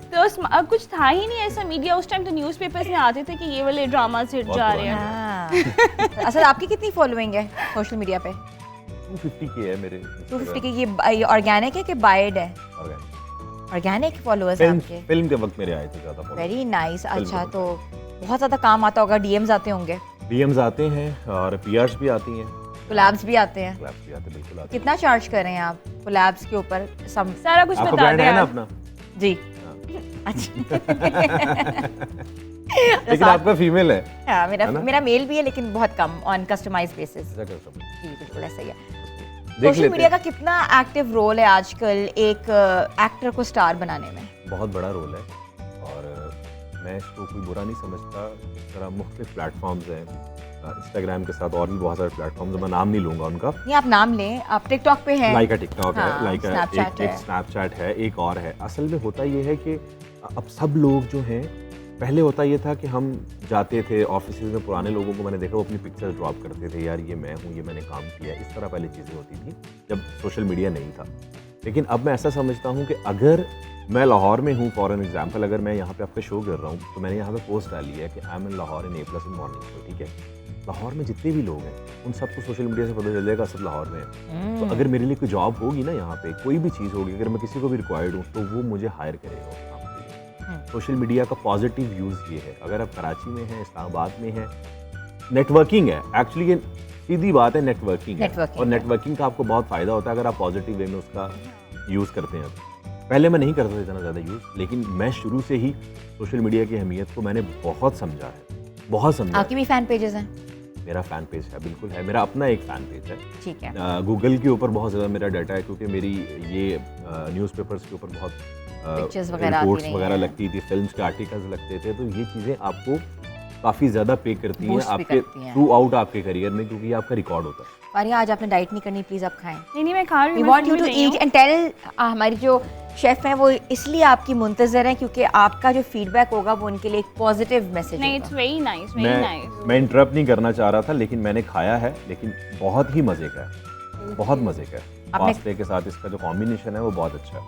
तो कुछ था ही नहीं ऐसा मीडिया उस टाइम। तो न्यूज़पेपर्स में आते थे कि ये वाले ड्रामास हिट बहुत जा रहे हैं। हाँ। अच्छा, आपकी कितनी फॉलोइंग है सोशल मीडिया पे? 250 के है मेरे। 250 की। ये ऑर्गेनिक है कि बायड है? ऑर्गेनिक फॉलोअर्स हैं आपके? फिल्म के वक्त मेरे आए थे ज़्यादा फॉलोअर्स। Very nice. अच्छा, के तो बहुत ज़्यादा काम आता होगा, डीएम्स आते होंगे, डीएम्स आते हैं और पीआरस भी आती हैं, कोलैब्स भी आते हैं। कोलैब्स भी आते हैं, बिल्कुल आते हैं। कितना चार्ज कर रहे हैं आप कोलैब्स के ऊपर? सारा कुछ आपका बता ब्रांड दें है ना आप। अपना? जी। हाँ। अच्छा। लेकिन आपका फीमेल है। हाँ, है ना? मेरा मेल भी है, लेकिन बहुत कम, ऑन कस्टमाइज बेसिस। ऐसा कर सकते हैं। जी, बिल्कुल ऐसा ही है। देख सोशल लेते मीडिया का हैं। कितना एक्टिव रोल है आजकल एक एक्टर को स्टार बनाने में? बहुत बड़ा रोल है और मैं इसको कोई बुरा नहीं समझता। इस तरह मुख्तलिफ प्लेटफॉर्म्स हैं, इंस्टाग्राम के साथ और भी बहुत सारे प्लेटफॉर्म्स हैं, मैं नाम नहीं लूँगा उनका। नहीं, आप नाम लें। आप टिकटॉक पे हैं? लाइक टिकटॉक हाँ, है, लाइक Snapchat एक है। स्नैपचैट है, एक और है। असल में होता ये है कि अब सब लोग जो हैं, पहले होता ये था कि हम जाते थे ऑफिस में, पुराने लोगों को मैंने देखा वो अपनी पिक्चर्स ड्रॉप करते थे, यार ये मैं हूँ, ये मैंने काम किया। इस तरह पहले चीज़ें होती थी जब सोशल मीडिया नहीं था। लेकिन अब मैं ऐसा समझता हूँ कि अगर मैं लाहौर में हूँ, फॉर एन एग्जाम्पल, अगर मैं यहाँ पे आपका शो कर रहा हूँ तो मैंने यहाँ पे पोस्ट डाली है कि I am in Lahore in A+ in morning show, ठीक है। लाहौर में जितने भी लोग हैं उन सबको सोशल मीडिया से पता चल जाएगा सब लाहौर में है। तो अगर मेरे लिए कोई जॉब होगी ना, यहाँ पे कोई भी चीज़ होगी, अगर मैं किसी को भी रिक्वायर्ड हूँ तो वो मुझे हायर करेगा उस काम के लिए। सोशल मीडिया का पॉजिटिव यूज़ ये है। अगर आप कराची में हैं, इस्लामाबाद में हैं, नेटवर्किंग है, एक्चुअली ये सीधी बात है, नेटवर्किंग है। Networking और है। नेटवर्किंग का आपको बहुत फ़ायदा होता है अगर आप पॉजिटिव वे में उसका यूज़ करते हैं। पहले मैं नहीं करता था इतना ज़्यादा यूज़, लेकिन मैं शुरू से ही सोशल मीडिया की अहमियत को मैंने बहुत समझा है, बहुत समझा है। आपकी भी फैन पेजेस हैं? मेरा फ़ैन पेज है, बिल्कुल है, मेरा अपना एक फ़ैन पेज है। ठीक है। गूगल के ऊपर बहुत ज़्यादा मेरा डाटा है, क्योंकि मेरी ये न्यूज़पेपर्स के ऊपर बहुत Pictures वगैरह आती रिपोर्ट्स रही वगैरह हैं। लगती थी, फिल्म्स के आर्टिकल्स लगते थे। तो ये चीज़ें आपको काफ़ी ज़्यादा पे करती हैं Boost भी आपके करती हैं। थ्रू आउट आपके करियर में, क्योंकि ये आपका रिकॉर्ड होता है। फारिया, आज आपने डाइट नहीं करनी, प्लीज़ आप खाएं। नहीं, मैं खा रही वी हूँ। Want you to eat and tell. हमारी जो शेफ हैं वो इसलिए आपकी मुंतज़र हैं क्योंकि आपका जो फीडबैक होगा वो उनके लिए एक पॉजिटिव मैसेज नहीं, होगा। It's very nice, very nice. मैं इंटरप्ट नहीं करना चाह रहा था, लेकिन मैंने खाया है, लेकिन बहुत ही मज़े का है, बहुत मज़े का है। आपने- पास्ते के साथ इसका जो कॉम्बिनेशन है वो बहुत अच्छा है।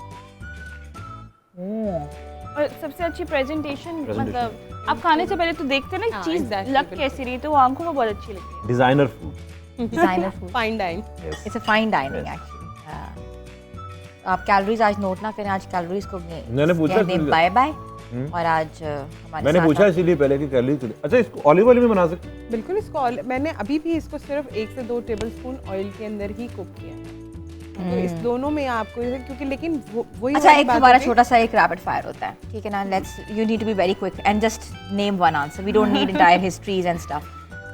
और सबसे अच्छी प्रेजेंटेशन Presentation। मतलब आप खाने से पहले तो देखते हैं ना हाँ, चीज़ exactly, लग बिल्कुल। कैसी रही तो वो आंखों को बहुत अच्छी लगती है। Designer food. Designer food, fine dine. Yes it's a fine dining Yes. Actually. आप कैलोरीज आज नोट ना करें, आज कैलोरीज को मैंने पूछा इसलिए- बाय बाय। हम्म। और आज हमारे मैंने साथ पूछा आप- इसीलिए पहले कि कैलोरी कितनी। अच्छा इसको ऑलिव ऑयल में बना सकते हैं? बिल्कुल इसको मैंने अभी भी इसको सिर्फ 1 से 2 टेबलस्पून ऑयल के अंदर ही कुक किया है। तो इस दोनों में आपको क्योंकि लेकिन वही अच्छा, वाली एक बात हमारा होती है- छोटा सा एक रैपिड फायर होता है, ठीक है ना? Let's, you need to be very quick and just name one answer, we don't need entire histories and stuff.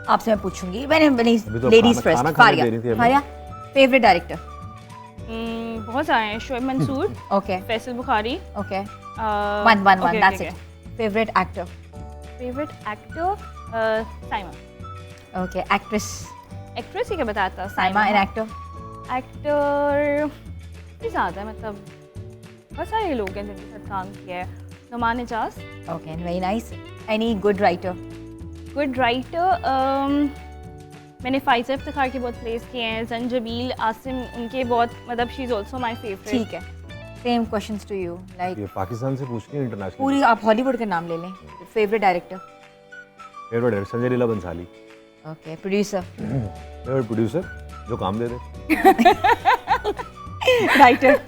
आपसे मैं पूछूंगी, मैंने अभी तो लेडीज खाना फर्स्ट। खाने दे रही थी अभी। Faria, favourite director? बहुत सारे हैं, Shoaib Mansoor, okay Faisal Bukhari. Okay, one that's it. Favourite actor? Favourite actor Saima. Okay, actress? Actress ही क्या बताता साइमा। And actor? एक्टर भी ज़्यादा है, मतलब बहुत सारे लोग हैं जिनके साथ काम किया है। Numan Ejaz. Okay, very nice. Any good writer? Good writer मैंने फाइज़ इफ्तिखार के बहुत प्लेस किए हैं, जंजबील आसिम उनके बहुत, मतलब she is also my favourite. ठीक है, same questions to you, like ये पाकिस्तान से पूछनी है इंटरनेशनल? पूरी आप हॉलीवुड के नाम ले लें। Favourite director? Favourite director Sanjay Leela Bhansali. Okay, producer? Favourite producer जो काम दे दे। राइटर?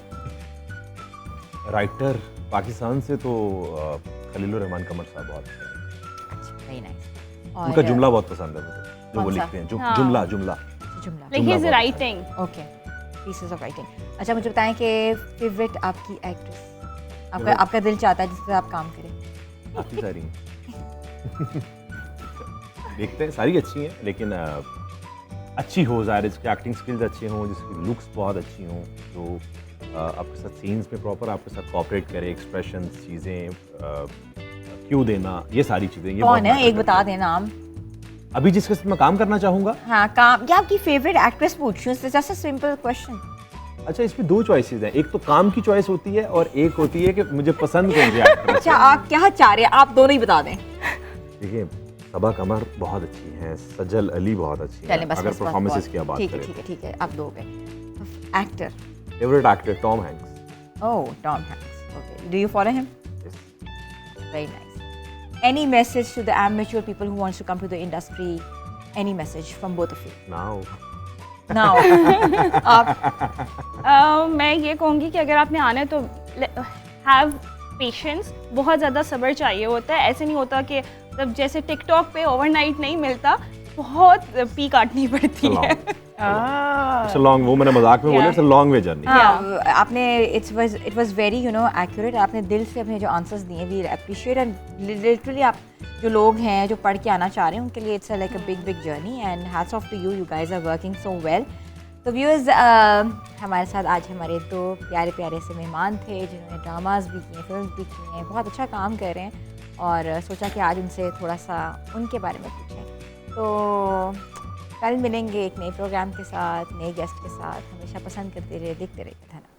राइटर पाकिस्तान से तो खलीलुर रहमान कमर साहब बहुत अच्छे हैं। अच्छा, वेरी नाइस। उनका जुमला बहुत पसंद है मुझे, जो वो कौन सा? लिखते हैं हाँ। जुमला। जुमला? लाइक जुमला हिज बहुत writing. Okay, pieces of writing. अच्छा, मुझे बताएं कि फेवरेट आपकी एक्ट्रेस, आपका Favorite? आपका दिल चाहता है जिससे आप काम करें? काफ़ी सारी हैं। देखते हैं, सारी अच्छी हैं लेकिन अच्छी हो, ज़ाहिर इसकी एक्टिंग स्किल्स अच्छी हों, जिसकी लुक्स बहुत अच्छी हों, जो आपके साथ सीन्स में प्रॉपर आपके साथ कोऑपरेट करे, एक्सप्रेशन, चीज़ें, क्यों देना, ये सारी चीज़ें। ये बहुत कौन है, matter एक बता करती दें नाम। हैं। अभी जिसके साथ मैं काम करना चाहूँगा। हाँ, काम या आपकी फेवरेट एक्ट्रेस पूछ रही हूँ, जस्ट अ सिंपल क्वेश्चन। अच्छा, इसमें दो चॉइसेस हैं, एक तो काम की चॉइस होती है और एक होती है कि मुझे पसंद कौन सी एक्ट्रेस अच्छा, आप क्या चाह रहे हैं, आप दोनों ही बता दें। देखिए, सबा कमर बहुत अच्छी हैं, सजल अली बहुत अच्छी चलें हैं, बस अगर बस, परफॉर्मेंसेस बस, की आप बात ठीक है करें। ठीक है ठीक है, आप दो गए। Actor? Favourite actor Tom Hanks. Oh, Tom Hanks. Okay, do you follow him? Very nice. Any message to the amateur people who wants to come to the industry? Any message from both of you? Now Now, आप मैं ये कहूँगी कि अगर आपने आना है तो हैव पेशेंस, बहुत ज़्यादा सब्र चाहिए होता है। ऐसे नहीं होता कि मतलब जैसे टिकटॉक पे ओवरनाइट नहीं मिलता, बहुत पी काटनी पड़ती है। इट्स अ लॉन्ग, वो मैंने मजाक में बोला, it's a long way journey. हाँ, आपने इट वाज वेरी एक्यूरेट। आपने दिल से अपने जो आंसर्स दिए, वी अप्रिशिएट। एंड लिटरली आप जो लोग हैं जो पढ़ के आना चाह रहे हैं उनके लिए it's like a big journey and hats off to you, you guys are working so well. तो व्यूअर्स, हमारे साथ आज हमारे दो प्यारे प्यारे से मेहमान थे जिन्होंने ड्रामाज भी किए, फिल्म भी किए हैं, बहुत अच्छा काम कर रहे हैं और सोचा कि आज उनसे थोड़ा सा उनके बारे में पूछें। तो कल मिलेंगे एक नए प्रोग्राम के साथ, नए गेस्ट के साथ। हमेशा पसंद करते रहिए, देखते रहिए। धन्यवाद।